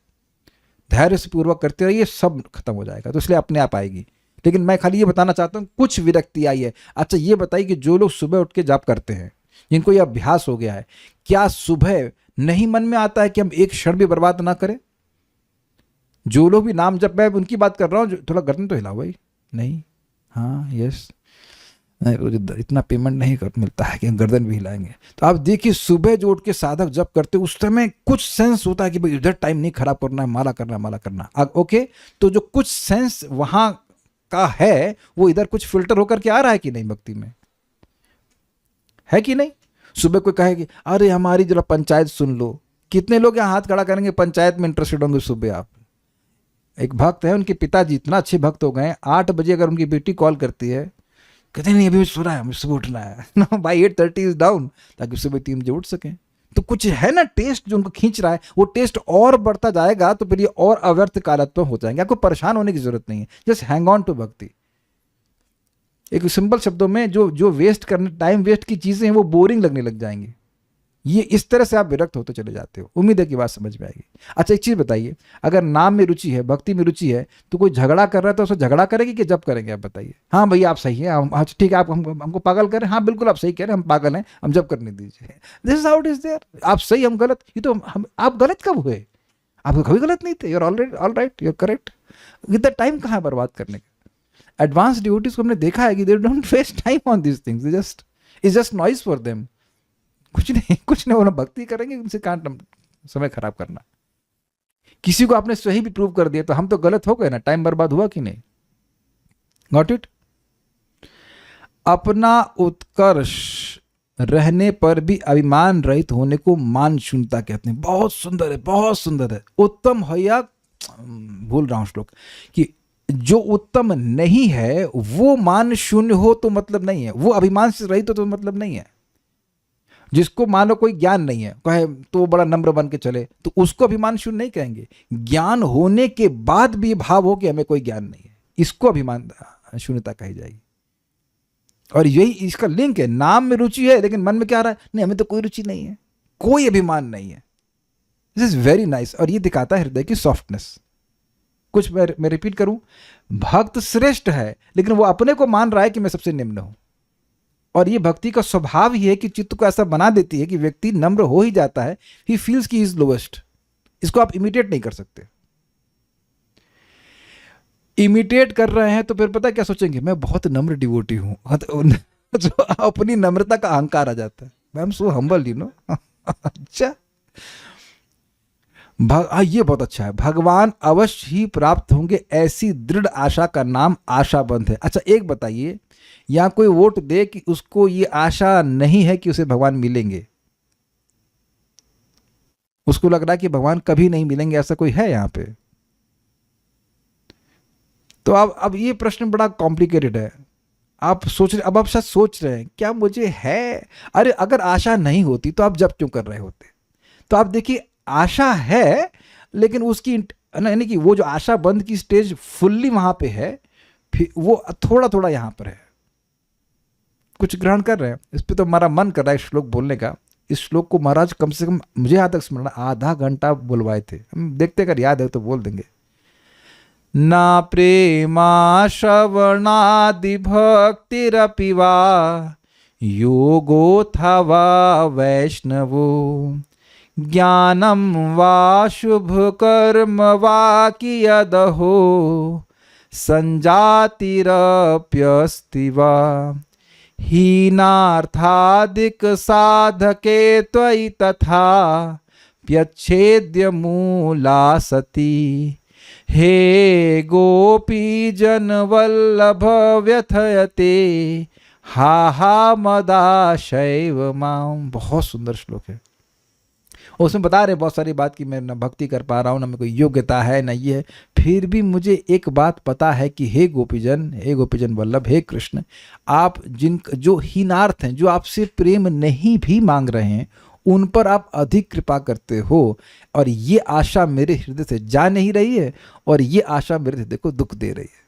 धैर्य से पूर्वक करते रहिए, सब खत्म हो जाएगा। तो इसलिए अपने आप आएगी। लेकिन मैं खाली ये बताना चाहता हूँ कुछ विरक्ति आई है। अच्छा ये बताइए कि जो लोग सुबह उठ के जाप करते हैं, जिनको ये अभ्यास हो गया है, क्या सुबह नहीं मन में आता है कि हम एक क्षण भी बर्बाद ना करें? जो लोग भी नाम जप, मैं उनकी बात कर रहा हूँ, थोड़ा गर्दन तो हिलाओ भाई। नहीं, हाँ, यस, इतना पेमेंट नहीं मिलता है कि गर्दन भी हिलाएंगे। तो आप देखिए सुबह जो उठ के साधक जप करते उस समय कुछ सेंस होता है कि भाई इधर टाइम नहीं खराब करना है, माला करना। ओके, तो जो कुछ सेंस वहां का है वो इधर कुछ फिल्टर होकर के आ रहा है कि नहीं भक्ति में, है कि नहीं? सुबह कोई कहे कि अरे हमारी जरा पंचायत सुन लो, कितने लोग यहाँ हाथ खड़ा करेंगे पंचायत में इंटरेस्टेड होंगे सुबह? आप, एक भक्त है, उनके पिताजी इतना अच्छे भक्त हो गए, 8 बजे अगर उनकी बेटी कॉल करती है, कहते नहीं अभी सो रहा है, हमें सुबह उठना है ना, बाई 8:30 इज डाउन, ताकि सुबह 3 बजे उठ सकें। तो कुछ है ना टेस्ट जो उनको खींच रहा है, वो टेस्ट और बढ़ता जाएगा तो फिर ये और अव्यर्थ कालत्व हो जाएंगे। आपको परेशान होने की जरूरत नहीं है, जस्ट हैंग ऑन टू भक्ति। एक सिंपल शब्दों में जो वेस्ट करने, टाइम वेस्ट की चीजें हैं वो बोरिंग लगने लग जाएंगी। ये इस तरह से आप विरक्त होते चले जाते हो। उम्मीद है कि बात समझ में आएगी। अच्छा एक चीज़ बताइए, अगर नाम में रुचि है, भक्ति में रुचि है, तो कोई झगड़ा कर रहा है तो उसको झगड़ा करेगी कि जप करेंगे? आप बताइए। हाँ भैया आप सही है, हम अच्छा ठीक है, आप हमको पागल करें, हाँ बिल्कुल आप सही कह रहे हैं, हम पागल हैं, हम जप करने दीजिए। This is how it is there. आप सही हम गलत, ये तो हम आप गलत कब हुए? आप कभी गलत नहीं थे, you're already all right, you're correct. इतना टाइम कहाँ है बर्बाद करने का? एडवांस डिवोटीज को हमने देखा है कि they don't waste time on this things, they just is just noise for them. कुछ नहीं, वो भक्ति करेंगे, उनसे कहाँ समय खराब करना। किसी को आपने सही भी प्रूव कर दिया तो हम तो गलत हो गए ना, टाइम बर्बाद हुआ कि नहीं? Got it? अपना उत्कर्ष रहने पर भी अभिमान रहित होने को मान शून्यता कहते हैं। बहुत सुंदर है, बहुत सुंदर है। उत्तम है या भूल रहा हूं श्लोक, कि जो उत्तम नहीं है वो मान शून्य हो तो मतलब नहीं है, वो अभिमान से रहित हो तो मतलब नहीं है। जिसको मान लो कोई ज्ञान नहीं है, कहे तो वो बड़ा नम्र बन के चले, तो उसको अभिमान शून्य नहीं कहेंगे। ज्ञान होने के बाद भी भाव हो कि हमें कोई ज्ञान नहीं है, इसको अभिमान शून्यता कही जाएगी। और यही इसका लिंक है। नाम में रुचि है लेकिन मन में क्या आ रहा है? नहीं हमें तो कोई रुचि नहीं है, कोई अभिमान नहीं है। This is very nice. और ये दिखाता है हृदय की सॉफ्टनेस। कुछ मैं रिपीट करूं, भक्त श्रेष्ठ है लेकिन वो अपने को मान रहा है कि मैं सबसे निम्न हूं। और ये भक्ति का स्वभाव ही है कि चित्त को ऐसा बना देती है कि व्यक्ति नम्र हो ही जाता है, ही फील्स की इज लोएस्ट। इसको आप इमिटेट नहीं कर सकते। इमिटेट कर रहे हैं तो फिर पता क्या सोचेंगे? मैं बहुत नम्र डिवोटी हूं। जो अपनी नम्रता का अहंकार आ जाता है, I am so humble, you know. अच्छा ये बहुत अच्छा है। भगवान अवश्य ही प्राप्त होंगे, ऐसी दृढ़ आशा का नाम आशाबंध है। अच्छा एक बताइए, या कोई वोट दे कि उसको ये आशा नहीं है कि उसे भगवान मिलेंगे, उसको लग रहा है कि भगवान कभी नहीं मिलेंगे, ऐसा कोई है यहां पे? तो अब ये प्रश्न बड़ा कॉम्प्लिकेटेड है। आप सोच रहे, अब आप शायद सोच रहे हैं क्या मुझे है? अरे अगर आशा नहीं होती तो आप जब क्यों कर रहे होते? तो आप देखिए, आशा है लेकिन उसकी यानी कि वो जो आशा बंद की स्टेज फुल्ली वहां पे है, फिर वो थोड़ा थोड़ा यहां पर है। कुछ ग्रहण कर रहे हैं? इस पे तो हमारा मन कर रहा है श्लोक बोलने का। इस श्लोक को महाराज कम से कम मुझे यहाँ तक स्मरण आधा घंटा बुलवाए थे। हम देखते अगर याद है तो बोल देंगे। ना प्रेमा श्रवणादि भक्तिरपि वा योगोऽथवा वैष्णवो ज्ञानम वा शुभ कर्म वा कियदहो संजातिरप्यस्ति वा हीनार्थादिक साधके त्वयि तथा प्यच्छेद्य मूला सती हे गोपी जन वल्लभ व्यथयते हा हा मदाशैव माम। बहुत सुंदर श्लोक है। उसमें बता रहे बहुत सारी बात कि मैं ना भक्ति कर पा रहा हूँ, ना मेरे को योग्यता है, ना ये है, फिर भी मुझे एक बात पता है कि हे गोपीजन वल्लभ, हे कृष्ण, आप जिन जो हीनार्थ हैं, जो आपसे प्रेम नहीं भी मांग रहे हैं, उन पर आप अधिक कृपा करते हो। और ये आशा मेरे हृदय से जा नहीं रही है, और ये आशा मेरे हृदय को दुख दे रही है।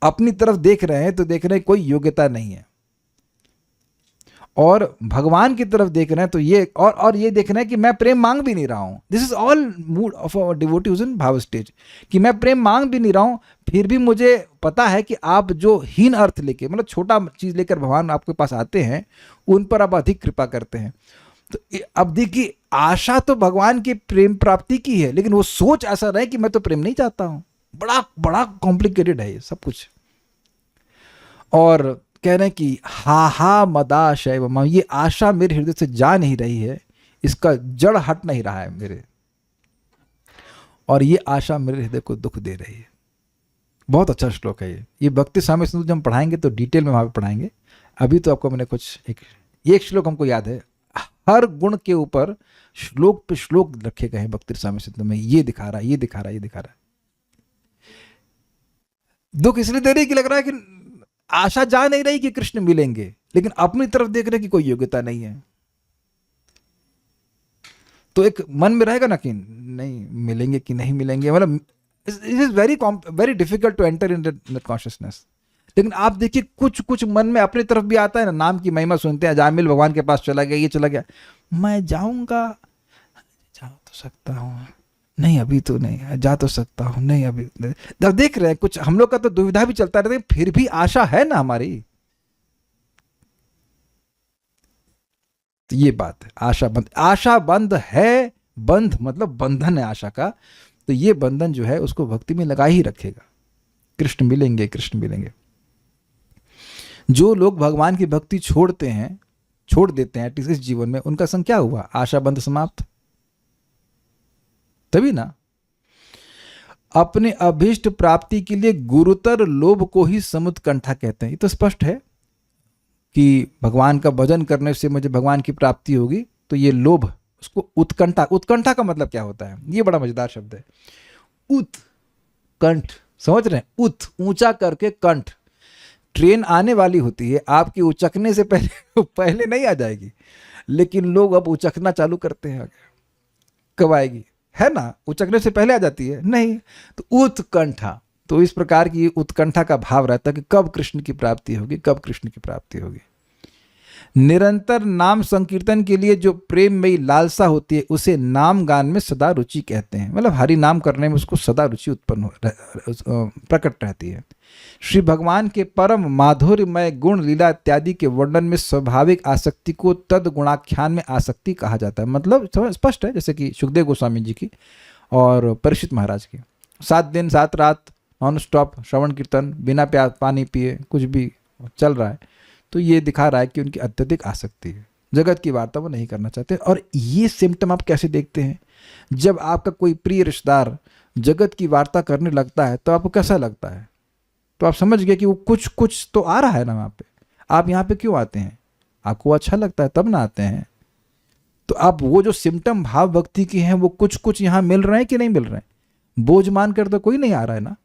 अपनी तरफ देख रहे हैं तो देख रहे हैं कोई योग्यता नहीं है, और भगवान की तरफ देख रहे हैं तो ये और ये देख रहे हैं कि मैं प्रेम मांग भी नहीं रहा हूं। This is all mood of a devotee who's in भाव स्टेज, कि मैं प्रेम मांग भी नहीं रहा हूं, फिर भी मुझे पता है कि आप जो हीन अर्थ लेके, मतलब छोटा चीज लेकर भगवान आपके पास आते हैं, उन पर आप अधिक कृपा करते हैं। तो अब देखिए, आशा तो भगवान की प्रेम प्राप्ति की है, लेकिन वो सोच ऐसा रहे कि मैं तो प्रेम नहीं चाहता हूं। बड़ा बड़ा कॉम्प्लिकेटेड है ये सब कुछ। और कह रहे हैं कि हा हा मदाशैव माम, ये आशा मेरे हृदय से जा नहीं रही है, इसका जड़ हट नहीं रहा है मेरे, और ये आशा मेरे हृदय को दुख दे रही है। बहुत अच्छा श्लोक है ये भक्ति साम्य सिंधु जब हम पढ़ाएंगे तो डिटेल में वहां पे पढ़ाएंगे। अभी तो आपको मैंने कुछ एक श्लोक हमको याद है, हर गुण के ऊपर श्लोक पे श्लोक रखे गए हैं भक्ति साम्य सिंधु में। ये दिखा रहा है, ये दिखा रहा है, ये दिखा रहा है। दुख इसलिए दे रही कि लग रहा है कि आशा जा नहीं रही कि कृष्ण मिलेंगे, लेकिन अपनी तरफ देख रहे कि कोई योग्यता नहीं है। तो एक मन में रहेगा ना कि नहीं मिलेंगे कि नहीं मिलेंगे, मतलब it is very difficult to enter in that consciousness. लेकिन आप देखिए कुछ कुछ मन में अपनी तरफ भी आता है ना, नाम की महिमा सुनते हैं, जामिल भगवान के पास चला गया, ये चला गया, मैं जाऊंगा, जा तो सकता हूँ, नहीं अभी तो नहीं, जा तो सकता हूँ, नहीं अभी नहीं। जब देख रहे हैं कुछ हम लोग का तो दुविधा भी चलता रहता है, फिर भी आशा है ना हमारी। तो ये बात है, आशा बंद है, बंध मतलब बंधन है आशा का, तो ये बंधन जो है उसको भक्ति में लगा ही रखेगा। कृष्ण मिलेंगे, कृष्ण मिलेंगे। जो लोग भगवान की भक्ति छोड़ते हैं, छोड़ देते हैं एटलीस्ट इस जीवन में, उनका संग क्या हुआ, आशा बंध समाप्त, तभी ना। अपने अभीष्ट प्राप्ति के लिए गुरुतर लोभ को ही समुत्कंठा कहते हैं। ये तो स्पष्ट है कि भगवान का भजन करने से मुझे भगवान की प्राप्ति होगी, तो ये लोभ, उसको उत्कंठा, उत्कंठा का मतलब क्या होता है, ये बड़ा मजेदार शब्द है, उत्कंठ, समझ रहे हैं, उत ऊंचा करके कंठ, ट्रेन आने वाली होती है, आपकी उचकने से पहले पहले नहीं आ जाएगी, लेकिन लोग अब उचकना चालू करते हैं, कब आएगी, है ना, उचकने से पहले आ जाती है नहीं, तो उत्कंठा, तो इस प्रकार की उत्कंठा का भाव रहता है कि कब कृष्ण की प्राप्ति होगी, कब कृष्ण की प्राप्ति होगी। निरंतर नाम संकीर्तन के लिए जो प्रेम में लालसा होती है उसे नाम गान में सदा रुचि कहते हैं, मतलब हरि नाम करने में उसको सदा रुचि उत्पन्न प्रकट रहती है। श्री भगवान के परम माधुर्यमय गुण लीला इत्यादि के वर्णन में स्वाभाविक आसक्ति को तद गुणाख्यान में आसक्ति कहा जाता है। मतलब स्पष्ट है, जैसे कि सुखदेव गोस्वामी जी की और परीक्षित महाराज की, 7 दिन 7 रात नॉन स्टॉप श्रवण कीर्तन, बिना पानी पिए कुछ भी चल रहा है, तो ये दिखा रहा है कि उनकी अत्यधिक आसक्ति है, जगत की वार्ता वो नहीं करना चाहते। और ये सिम्टम आप कैसे देखते हैं, जब आपका कोई प्रिय रिश्तेदार जगत की वार्ता करने लगता है तो आपको कैसा लगता है, तो आप समझ गए कि वो कुछ कुछ तो आ रहा है ना वहाँ पे। आप यहाँ पे क्यों आते हैं, आपको अच्छा लगता है तब ना आते हैं। तो आप वो जो सिम्टम भाव भक्ति की हैं वो कुछ कुछ यहाँ मिल रहे हैं कि नहीं मिल रहे हैं, बोझ मान कर तो कोई नहीं आ रहा है ना,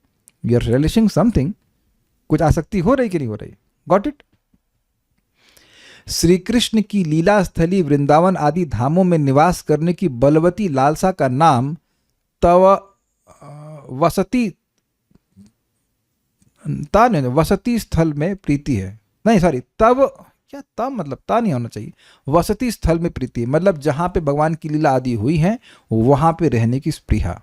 यू आर रियलाइजिंग समथिंग, कुछ आसक्ति हो रही कि नहीं हो रही, गॉट इट। श्री कृष्ण की लीला स्थली वृंदावन आदि धामों में निवास करने की बलवती लालसा का नाम तव वसती वसती स्थल में प्रीति है, नहीं सॉरी, तब क्या, तब मतलब ता नहीं होना चाहिए, वसती स्थल में प्रीति, मतलब जहां पे भगवान की लीला आदि हुई है वहां पे रहने की स्पृहा।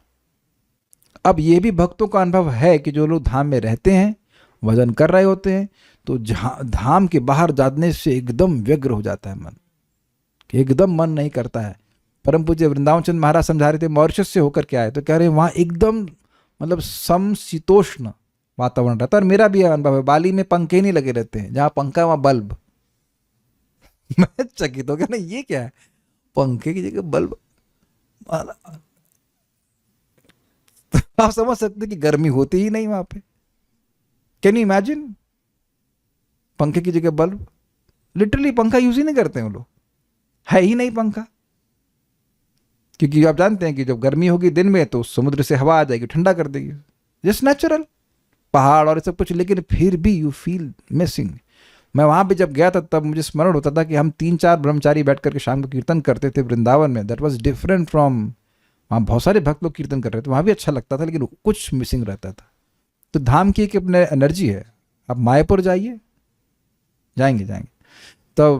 अब ये भी भक्तों का अनुभव है कि जो लोग धाम में रहते हैं, भजन कर रहे होते हैं, तो जहाँ धाम के बाहर जाने से एकदम व्यग्र हो जाता है मन, एकदम मन नहीं करता है। परम पूज्य वृंदावन चंद्र महाराज समझा रहे थे, मॉरिशस से होकर के आए, तो कह रहे हैं वहाँ एकदम मतलब समशीतोष्ण वातावरण रहता है। और मेरा भी अनुभव है, बाली में पंखे नहीं लगे रहते हैं, जहाँ पंखा वहाँ बल्ब। मैं चकित हो गया ना, ये क्या है, पंखे की जगह बल्ब। आप समझ सकते कि गर्मी होती ही नहीं वहां पे, कैन यू इमेजिन, पंखे की जगह बल्ब, लिटरली पंखा यूज ही नहीं करते हैं वो लोग, है ही नहीं पंखा, क्योंकि आप जानते हैं कि जब गर्मी होगी दिन में तो समुद्र से हवा आ जाएगी, ठंडा कर देगी, जस्ट नेचुरल, पहाड़ और सब कुछ, लेकिन फिर भी यू फील मिसिंग। मैं वहां पे जब गया था तब मुझे स्मरण होता था कि हम 3-4 ब्रह्मचारी बैठ करके शाम को कीर्तन करते थे वृंदावन में, दैट वाज डिफरेंट फ्रॉम, वहाँ बहुत सारे भक्त लोग कीर्तन कर रहे थे, वहाँ भी अच्छा लगता था, लेकिन कुछ मिसिंग रहता था। तो धाम की एक अपने एनर्जी है। आप मायापुर जाइए, जाएंगे तो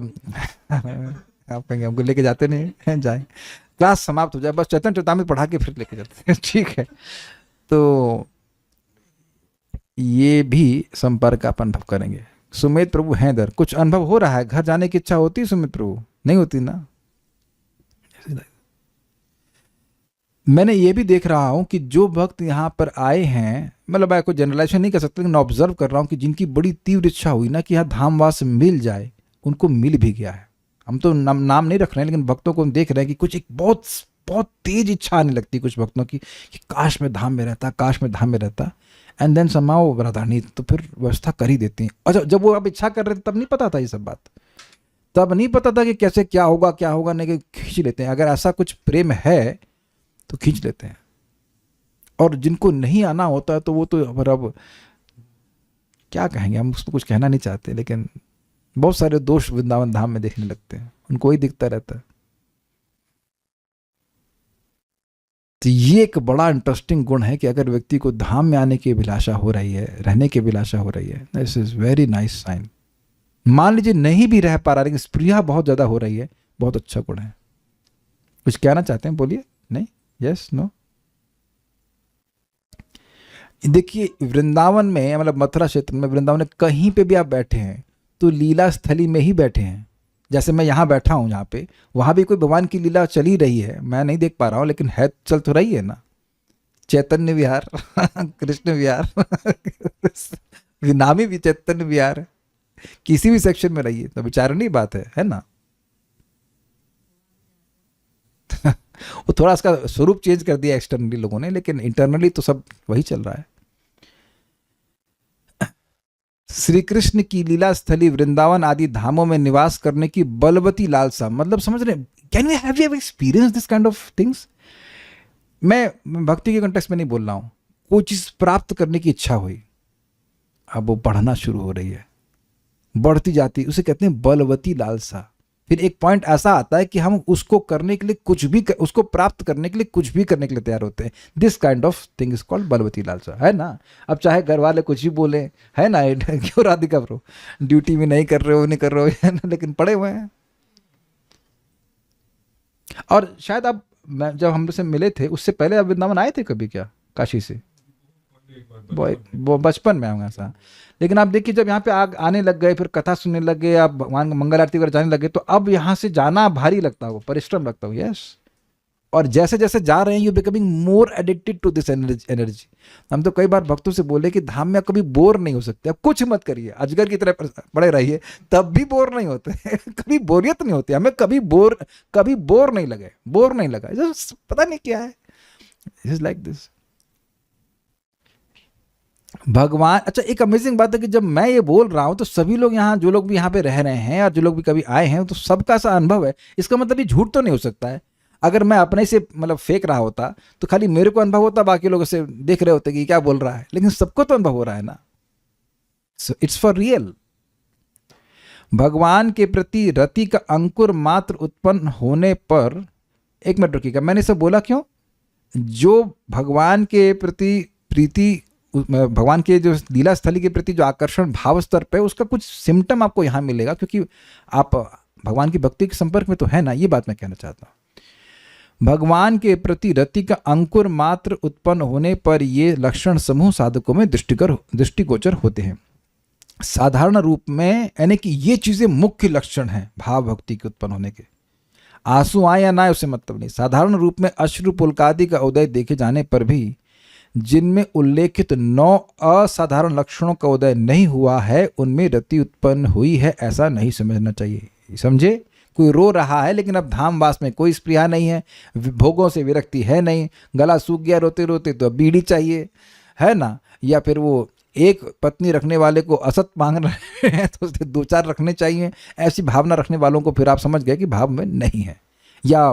आप कहेंगे हमको लेके जाते नहीं हैं, जाएंगे, क्लास समाप्त हो जाए बस चैतन्य चरितामृत पढ़ा के फिर लेके जाते हैं, ठीक है। तो ये भी संपर्क आप अनुभव करेंगे। सुमित प्रभु हैं इधर, कुछ अनुभव हो रहा है, घर जाने की इच्छा होती है सुमित प्रभु, नहीं होती ना। मैंने ये भी देख रहा हूं कि जो भक्त यहाँ पर आए हैं, मतलब मैं कोई जनरलाइजेशन नहीं कर सकता, लेकिन ऑब्जर्व कर रहा हूँ कि जिनकी बड़ी तीव्र इच्छा हुई ना कि यहाँ धामवास मिल जाए, उनको मिल भी गया है। हम तो नाम नहीं रख रहे हैं, लेकिन भक्तों को हम देख रहे हैं कि कुछ एक बहुत बहुत तेज इच्छा आने लगती है कुछ भक्तों की कि काश में धाम में रहता, काश में धाम में रहता, एंड देन समाओ राधानी तो फिर व्यवस्था कर ही देती हैं। अच्छा, जब वो अब इच्छा कर रहे थे तब नहीं पता था ये सब बात, तब नहीं पता था कि कैसे क्या होगा नहीं, खींच लेते हैं। अगर ऐसा कुछ प्रेम है तो खींच लेते हैं, और जिनको नहीं आना होता है तो वो तो अब क्या कहेंगे, हम उसको कुछ कहना नहीं चाहते, लेकिन बहुत सारे दोष वृंदावन धाम में देखने लगते हैं, उनको ही दिखता रहता है। तो ये एक बड़ा इंटरेस्टिंग गुण है कि अगर व्यक्ति को धाम में आने की अभिलाषा हो रही है, रहने की अभिलाषा हो रही है, this is very nice sign. मान लीजिए नहीं भी रह पा रहा लेकिन स्प्रिया बहुत ज़्यादा हो रही है, बहुत अच्छा गुण है। कुछ कहना चाहते हैं, बोलिए। नहीं, यस, नो। देखिए वृंदावन में, मतलब मथुरा क्षेत्र में, वृंदावन में कहीं पे भी आप बैठे हैं तो लीला स्थली में ही बैठे हैं। जैसे मैं यहाँ बैठा हूँ, यहाँ पे, वहाँ भी कोई भगवान की लीला चली रही है, मैं नहीं देख पा रहा हूँ लेकिन है, चल तो रही है ना। चैतन्य विहार कृष्ण विहार नामी भी चैतन्य विहार है, किसी भी सेक्शन में रहिए तो विचारणीय बात है ना। वो थोड़ा उसका स्वरूप चेंज कर दिया एक्सटर्नली लोगों ने, लेकिन इंटरनली तो सब वही चल रहा है। श्री कृष्ण की लीला स्थली वृंदावन आदि धामों में निवास करने की बलवती लालसा, मतलब समझ रहे, can you have experience this kind of things. मैं भक्ति के कंटेक्स्ट में नहीं बोल रहा हूं, कोई चीज प्राप्त करने की इच्छा हुई, अब वो बढ़ना शुरू हो रही है, बढ़ती जाती, उसे कहते हैं बलवती लालसा। फिर एक पॉइंट ऐसा आता है कि हम उसको करने के लिए कुछ भी उसको प्राप्त करने के लिए कुछ भी करने के लिए तैयार होते हैं। This kind of thing is called बलवती लालसा, है ना। अब चाहे घर वाले कुछ भी बोले, है ना, क्यों राधिका ब्रो ड्यूटी में नहीं कर रहे हो, नहीं कर रहे हो, है ना, लेकिन पड़े हुए हैं। और शायद आप, जब हम से मिले थे उससे पहले आप वृंदावन आए थे कभी क्या, काशी से? वो बचपन में आऊँगा ऐसा। लेकिन आप देखिए जब यहाँ पे आने लग गए, फिर कथा सुनने लग गए, आप भगवान मंगल आरती वगैरह जाने लगे, तो अब यहाँ से जाना भारी लगता हो, परिश्रम लगता हो। यस। और जैसे जैसे जा रहे हैं you becoming more addicted to this energy. हम तो कई बार भक्तों से बोले कि धाम में कभी बोर नहीं हो सकते, अब कुछ मत करिए, अजगर की तरह पड़े रहिए, तब भी बोर नहीं होते कभी बोरियत नहीं होती हमें, कभी बोर नहीं लगे, बोर नहीं लगा, पता नहीं क्या है, इज लाइक दिस भगवान। अच्छा, एक अमेजिंग बात है कि जब मैं ये बोल रहा हूं तो सभी लोग यहाँ, जो लोग भी यहाँ पे रह रहे हैं और जो लोग भी कभी आए हैं, तो सबका सा अनुभव है। इसका मतलब ये झूठ तो नहीं हो सकता है। अगर मैं अपने से मतलब फेंक रहा होता तो खाली मेरे को अनुभव होता, बाकी लोग इसे देख रहे होते कि क्या बोल रहा है, लेकिन सबको तो अनुभव हो रहा है ना। So it's for real. भगवान के प्रति रति का अंकुर मात्र उत्पन्न होने पर, एक मिनट रुकिएगा, मैंने इसे बोला क्यों? जो भगवान के प्रति प्रीति, भगवान के जो लीला स्थली के प्रति जो आकर्षण भाव स्तर पे, उसका कुछ सिम्टम आपको यहाँ मिलेगा, क्योंकि आप भगवान की भक्ति के संपर्क में तो है ना। ये बात मैं कहना चाहता हूँ। भगवान के प्रति रति का अंकुर मात्र उत्पन्न होने पर ये लक्षण समूह साधकों में दृष्टिगोचर होते हैं। साधारण रूप में, यानी कि ये चीजें मुख्य लक्षण हैं भाव भक्ति के उत्पन्न होने के। आंसू आए या ना आए उससे मतलब नहीं। साधारण रूप में अश्रु पुलकादि का उदय देखे जाने पर भी जिनमें उल्लेखित 9 असाधारण लक्षणों का उदय नहीं हुआ है, उनमें रति उत्पन्न हुई है, ऐसा नहीं समझना चाहिए। समझे? कोई रो रहा है लेकिन अब धामवास में कोई स्प्रिया नहीं है, भोगों से विरक्ति है नहीं, गला सूख गया रोते रोते तो अब बीड़ी चाहिए, है ना। या फिर वो एक पत्नी रखने वाले को असत मांग रहे हैं तो उससे 2-4 रखने चाहिए। ऐसी भावना रखने वालों को फिर आप समझ गए कि भाव में नहीं है, या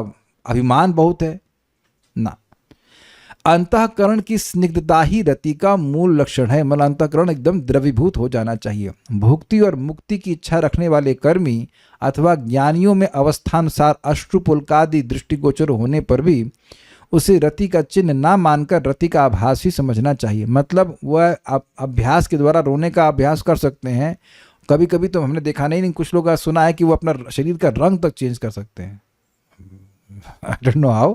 अभिमान बहुत है ना। अंतःकरण की स्निग्धता ही रति का मूल लक्षण है। मतलब अंतःकरण एकदम द्रवीभूत हो जाना चाहिए। भुक्ति और मुक्ति की इच्छा रखने वाले कर्मी अथवा ज्ञानियों में अवस्थानुसार अश्रुपुलकादि दृष्टिगोचर होने पर भी उसे रति का चिन्ह ना मानकर रति का आभास ही समझना चाहिए। मतलब वह अभ्यास के द्वारा रोने का अभ्यास कर सकते हैं। कभी कभी तो हमने देखा नहीं, कुछ लोग सुना है कि वो अपना शरीर का रंग तक चेंज कर सकते हैं, आई डोंट नो हाउ।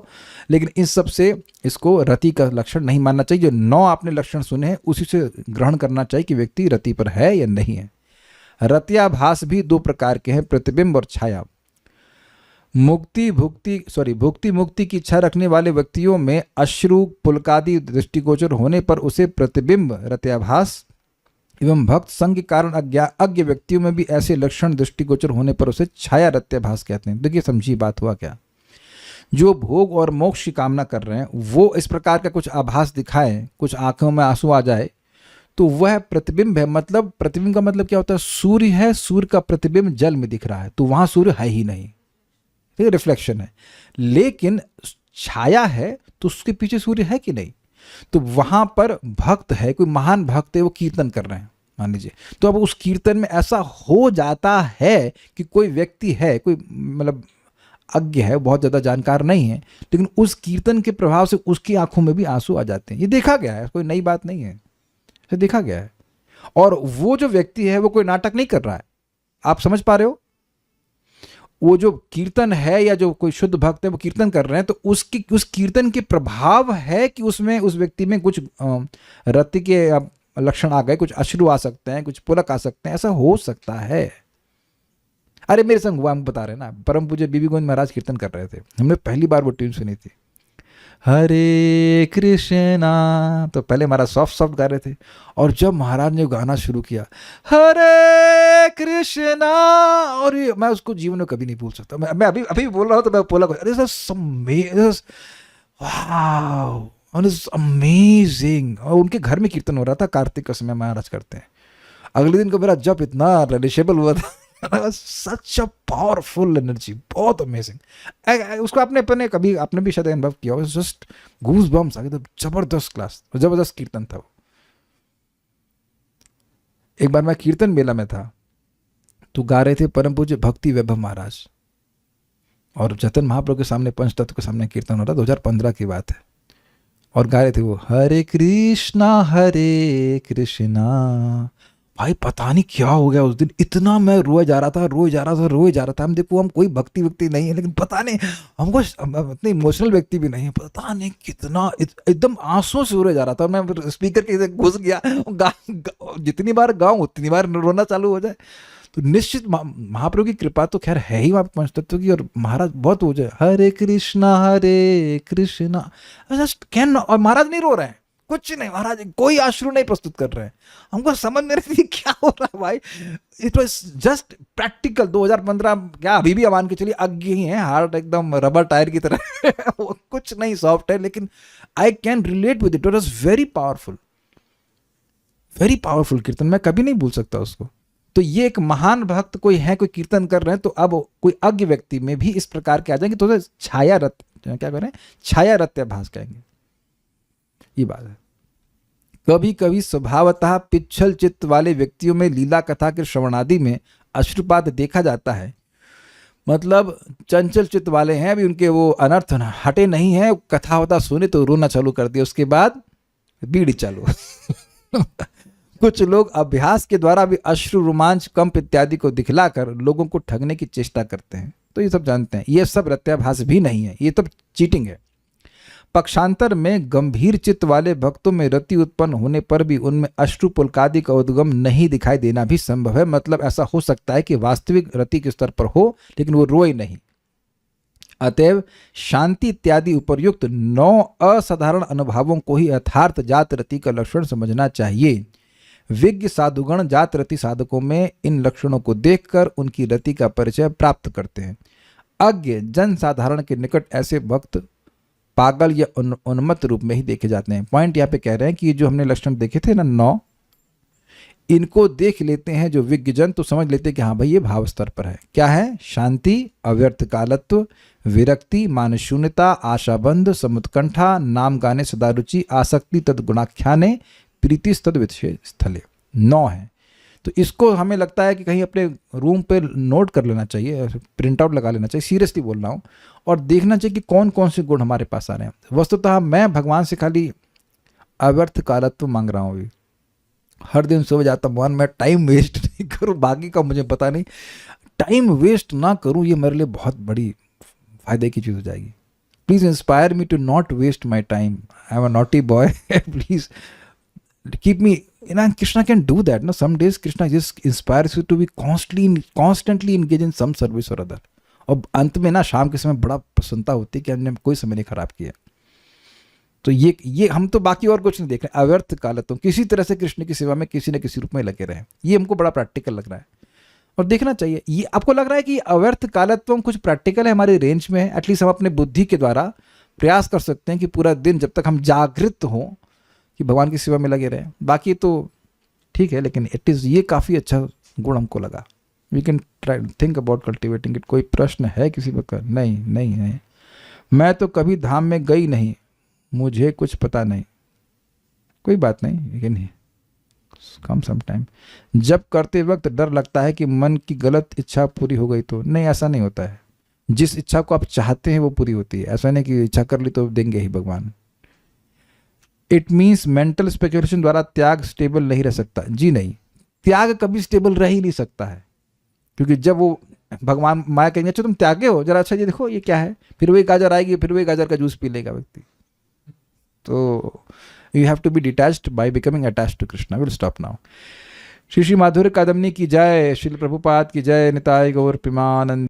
लेकिन इन सब से इसको रति का लक्षण नहीं मानना चाहिए। जो 9 आपने लक्षण सुने हैं उसी से ग्रहण करना चाहिए कि व्यक्ति रति पर है या नहीं है। रत्याभास भी 2 प्रकार के हैं, प्रतिबिंब और छाया। भुक्ति मुक्ति की इच्छा रखने वाले व्यक्तियों में अश्रु पुलकादि दृष्टिगोचर होने पर उसे प्रतिबिंब रत्याभास एवं भक्त संग के कारण अज्ञ व्यक्तियों में भी ऐसे लक्षण दृष्टिगोचर होने पर उसे छाया रत्याभास कहते हैं। देखिए समझिए बात हुआ क्या। जो भोग और मोक्ष की कामना कर रहे हैं वो इस प्रकार का कुछ आभास दिखाए, कुछ आंखों में आंसू आ जाए, तो वह प्रतिबिंब है। मतलब प्रतिबिंब का मतलब क्या होता है? सूर्य है, सूर्य का प्रतिबिंब जल में दिख रहा है तो वहां सूर्य है ही नहीं, ठीक है, रिफ्लेक्शन है। लेकिन छाया है तो उसके पीछे सूर्य है कि नहीं? तो वहां पर भक्त है, कोई महान भक्त है, वो कीर्तन कर रहे हैं मान लीजिए, तो अब उस कीर्तन में ऐसा हो जाता है कि कोई व्यक्ति है, कोई मतलब अज्ञ है, बहुत ज़्यादा जानकार नहीं है, लेकिन उस कीर्तन के प्रभाव से उसकी आंखों में भी आंसू आ जाते हैं। ये देखा गया है, कोई नई बात नहीं है, ये देखा गया है। और वो जो व्यक्ति है वो कोई नाटक नहीं कर रहा है, आप समझ पा रहे हो? वो जो कीर्तन है या जो कोई शुद्ध भक्त है वो कीर्तन कर रहे हैं, तो उस कीर्तन के प्रभाव है कि उसमें उस व्यक्ति में कुछ रति के लक्षण आ गए, कुछ अश्रु आ सकते हैं, कुछ पुलक आ सकते हैं, ऐसा हो सकता है। अरे मेरे संग हुआ, हम बता रहे हैं ना, परम पूज्य बीबी गोविंद महाराज कीर्तन कर रहे थे, हमने पहली बार वो ट्यून सुनी थी, हरे कृष्णा, तो पहले महाराज सॉफ्ट सॉफ्ट गा रहे थे, और जब महाराज ने गाना शुरू किया हरे कृष्णा, और ये मैं उसको जीवन में कभी नहीं भूल सकता। मैं अभी अभी बोल रहा हूँ तो मैं बोला, वाओ, अमेजिंग। और उनके घर में कीर्तन हो रहा था, कार्तिक का समय महाराज करते हैं। अगले दिन को मेरा जब इतना रिलेशेबल हुआ था, सच अ पावरफुल एनर्जी, बहुत अमेजिंग। उसको आपने अपने कभी आपने भी शायद अनुभव किया हो, जस्ट गूज बम्स आ गए, जबरदस्त क्लास, जबरदस्त कीर्तन था वो। एक बार मैं कीर्तन मेला में था, तो गा रहे थे परम पूज्य भक्ति वैभव महाराज, और जतन महाप्रभु के सामने, पंचतत्व के सामने कीर्तन हो रहा, 2015 की बात है, और गा रहे थे वो हरे कृष्णा भाई पता नहीं क्या हो गया उस दिन, इतना मैं रोए जा रहा था। हम देखो, हम कोई भक्ति व्यक्ति नहीं है, लेकिन पता नहीं, हमको इतने इमोशनल व्यक्ति भी नहीं है, पता नहीं कितना एकदम आंसुओं से रोए जा रहा था। मैं स्पीकर के घुस गया, जितनी बार गाऊं उतनी बार रोना चालू हो जाए। तो निश्चित महाप्रभु की कृपा तो खैर है ही वहाँ पंचतत्व की, और महाराज बहुत हो जाए हरे कृष्णा जस्ट कैन, और महाराज नहीं रो रहे हैं, कुछ नहीं, महाराज कोई आश्रु नहीं प्रस्तुत कर रहे हैं। हमको समझ में नहीं क्या हो रहा है भाई। It was just practical. 2015 क्या, अभी भी मान के चलिए अज्ञ ही है, हार्ट एकदम रबर टायर की तरह वो कुछ नहीं सॉफ्ट है, लेकिन I can relate with it. It was very powerful कीर्तन, मैं कभी नहीं भूल सकता उसको। तो ये एक महान भक्त कोई है, कोई कीर्तन कर रहे हैं, तो अब कोई अज्ञ व्यक्ति में भी इस प्रकार के आ जाएंगे, तो छाया रत, क्या करें, छाया रत्याभास कहेंगे, ये बात है। कभी कभी स्वभावतः पिछल चित्त वाले व्यक्तियों में लीला कथा के श्रवणादि में अश्रुपात देखा जाता है। मतलब चंचल चित्त वाले हैं, अभी उनके वो अनर्थ हटे नहीं है, कथा होता सुने तो रोना चालू कर दिया, उसके बाद बीड़ी चालू कुछ लोग अभ्यास के द्वारा भी अश्रु, रोमांच, कंप इत्यादि को दिखलाकर लोगों को ठगने की चेष्टा करते हैं। तो ये सब जानते हैं, ये सब रत्याभास भी नहीं है, ये तो चीटिंग है। पक्षांतर में गंभीर चित्त वाले भक्तों में रति उत्पन्न होने पर भी उनमें अश्रु पुलकादि का उद्गम नहीं दिखाई देना भी संभव है। मतलब ऐसा हो सकता है कि वास्तविक रति के स्तर पर हो, लेकिन वो रोए नहीं। अतएव शांति इत्यादि उपर्युक्त 9 असाधारण अनुभवों को ही यथार्थ जात रति का लक्षण समझना चाहिए। विज्ञ साधुगण जात रति साधकों में इन लक्षणों को देखकर उनकी रति का परिचय प्राप्त करते हैं। अज्ञ जन साधारण के निकट ऐसे भक्त पागल या उन्मत्त रूप में ही देखे जाते हैं। पॉइंट यहाँ पे कह रहे हैं कि जो हमने लक्षण देखे थे ना 9, इनको देख लेते हैं जो विज्ञ जन, तो समझ लेते हैं कि हाँ भाई ये भाव स्तर पर है। क्या है? शांति, अव्यर्थ कालत्व, विरक्ति, मानशून्यता, आशाबंध, समुत्कंठा, नाम गाने सदा रुचि, आसक्ति तद गुणाख्याने, प्रीति तद विषय स्थले। 9 है। तो इसको हमें लगता है कि कहीं अपने रूम पे नोट कर लेना चाहिए, प्रिंट आउट लगा लेना चाहिए, सीरियसली बोल रहा हूँ, और देखना चाहिए कि कौन कौन से गुण हमारे पास आ रहे हैं। वस्तुतः मैं भगवान से खाली अव्यर्थ कालत्व मांग रहा हूँ। अभी हर दिन सुबह जाता हूँ, भगवान मैं टाइम वेस्ट नहीं करूँ, बाकी का मुझे पता नहीं, टाइम वेस्ट ना करूँ, ये मेरे लिए बहुत बड़ी फायदे की चीज़ हो जाएगी। Please inspire me to not waste my time, I am a naughty boy, please keep me, Krishna can do that. No, some days Krishna just inspires you to be constantly engaged in some service or other. और अंत में ना शाम के समय बड़ा प्रसन्नता होती है कि हमने कोई समय नहीं खराब किया। तो ये हम तो बाकी और कुछ नहीं देख रहे, अव्यर्थ कालत्व, किसी तरह से कृष्ण की सेवा में किसी न किसी रूप में लगे रहे, ये हमको बड़ा प्रैक्टिकल लग रहा है और देखना चाहिए। ये आपको लग रहा है कि अव्यर्थ कालत्व कुछ प्रैक्टिकल है, हमारे रेंज में है, एटलीस्ट हम अपने बुद्धि के द्वारा प्रयास कर सकते हैं कि पूरा दिन जब तक हम जागृत हों कि भगवान की सेवा में लगे रहें। बाकी तो ठीक है, लेकिन इट इज़, ये काफ़ी अच्छा गुण हमको लगा। We can try think about cultivating it. कोई प्रश्न है किसी प्रकार? नहीं है। मैं तो कभी धाम में गई नहीं, मुझे कुछ पता नहीं। कोई बात नहीं, लेकिन कम सम टाइम। जब करते वक्त डर लगता है कि मन की गलत इच्छा पूरी हो गई तो। नहीं, ऐसा नहीं होता है। जिस इच्छा को आप चाहते हैं वो पूरी होती है। ऐसा नहीं कि इच्छा कर ली तो देंगे ही भगवान। इट मीन्स मेंटल स्पेकुलेशन द्वारा त्याग स्टेबल नहीं रह सकता। जी नहीं, त्याग कभी स्टेबल रह ही नहीं सकता है, क्योंकि जब वो भगवान माया कहेंगे अच्छा तुम त्यागे हो, जरा अच्छा ये देखो ये क्या है, फिर वही गाजर आएगी, फिर वही गाजर का जूस पी लेगा व्यक्ति। तो you have to be detached by becoming attached to Krishna. Will stop now. Shri Shri Madhurya Kadambini की जय, श्रील प्रभुपाद की जय, निताय गौर प्रेमानंद।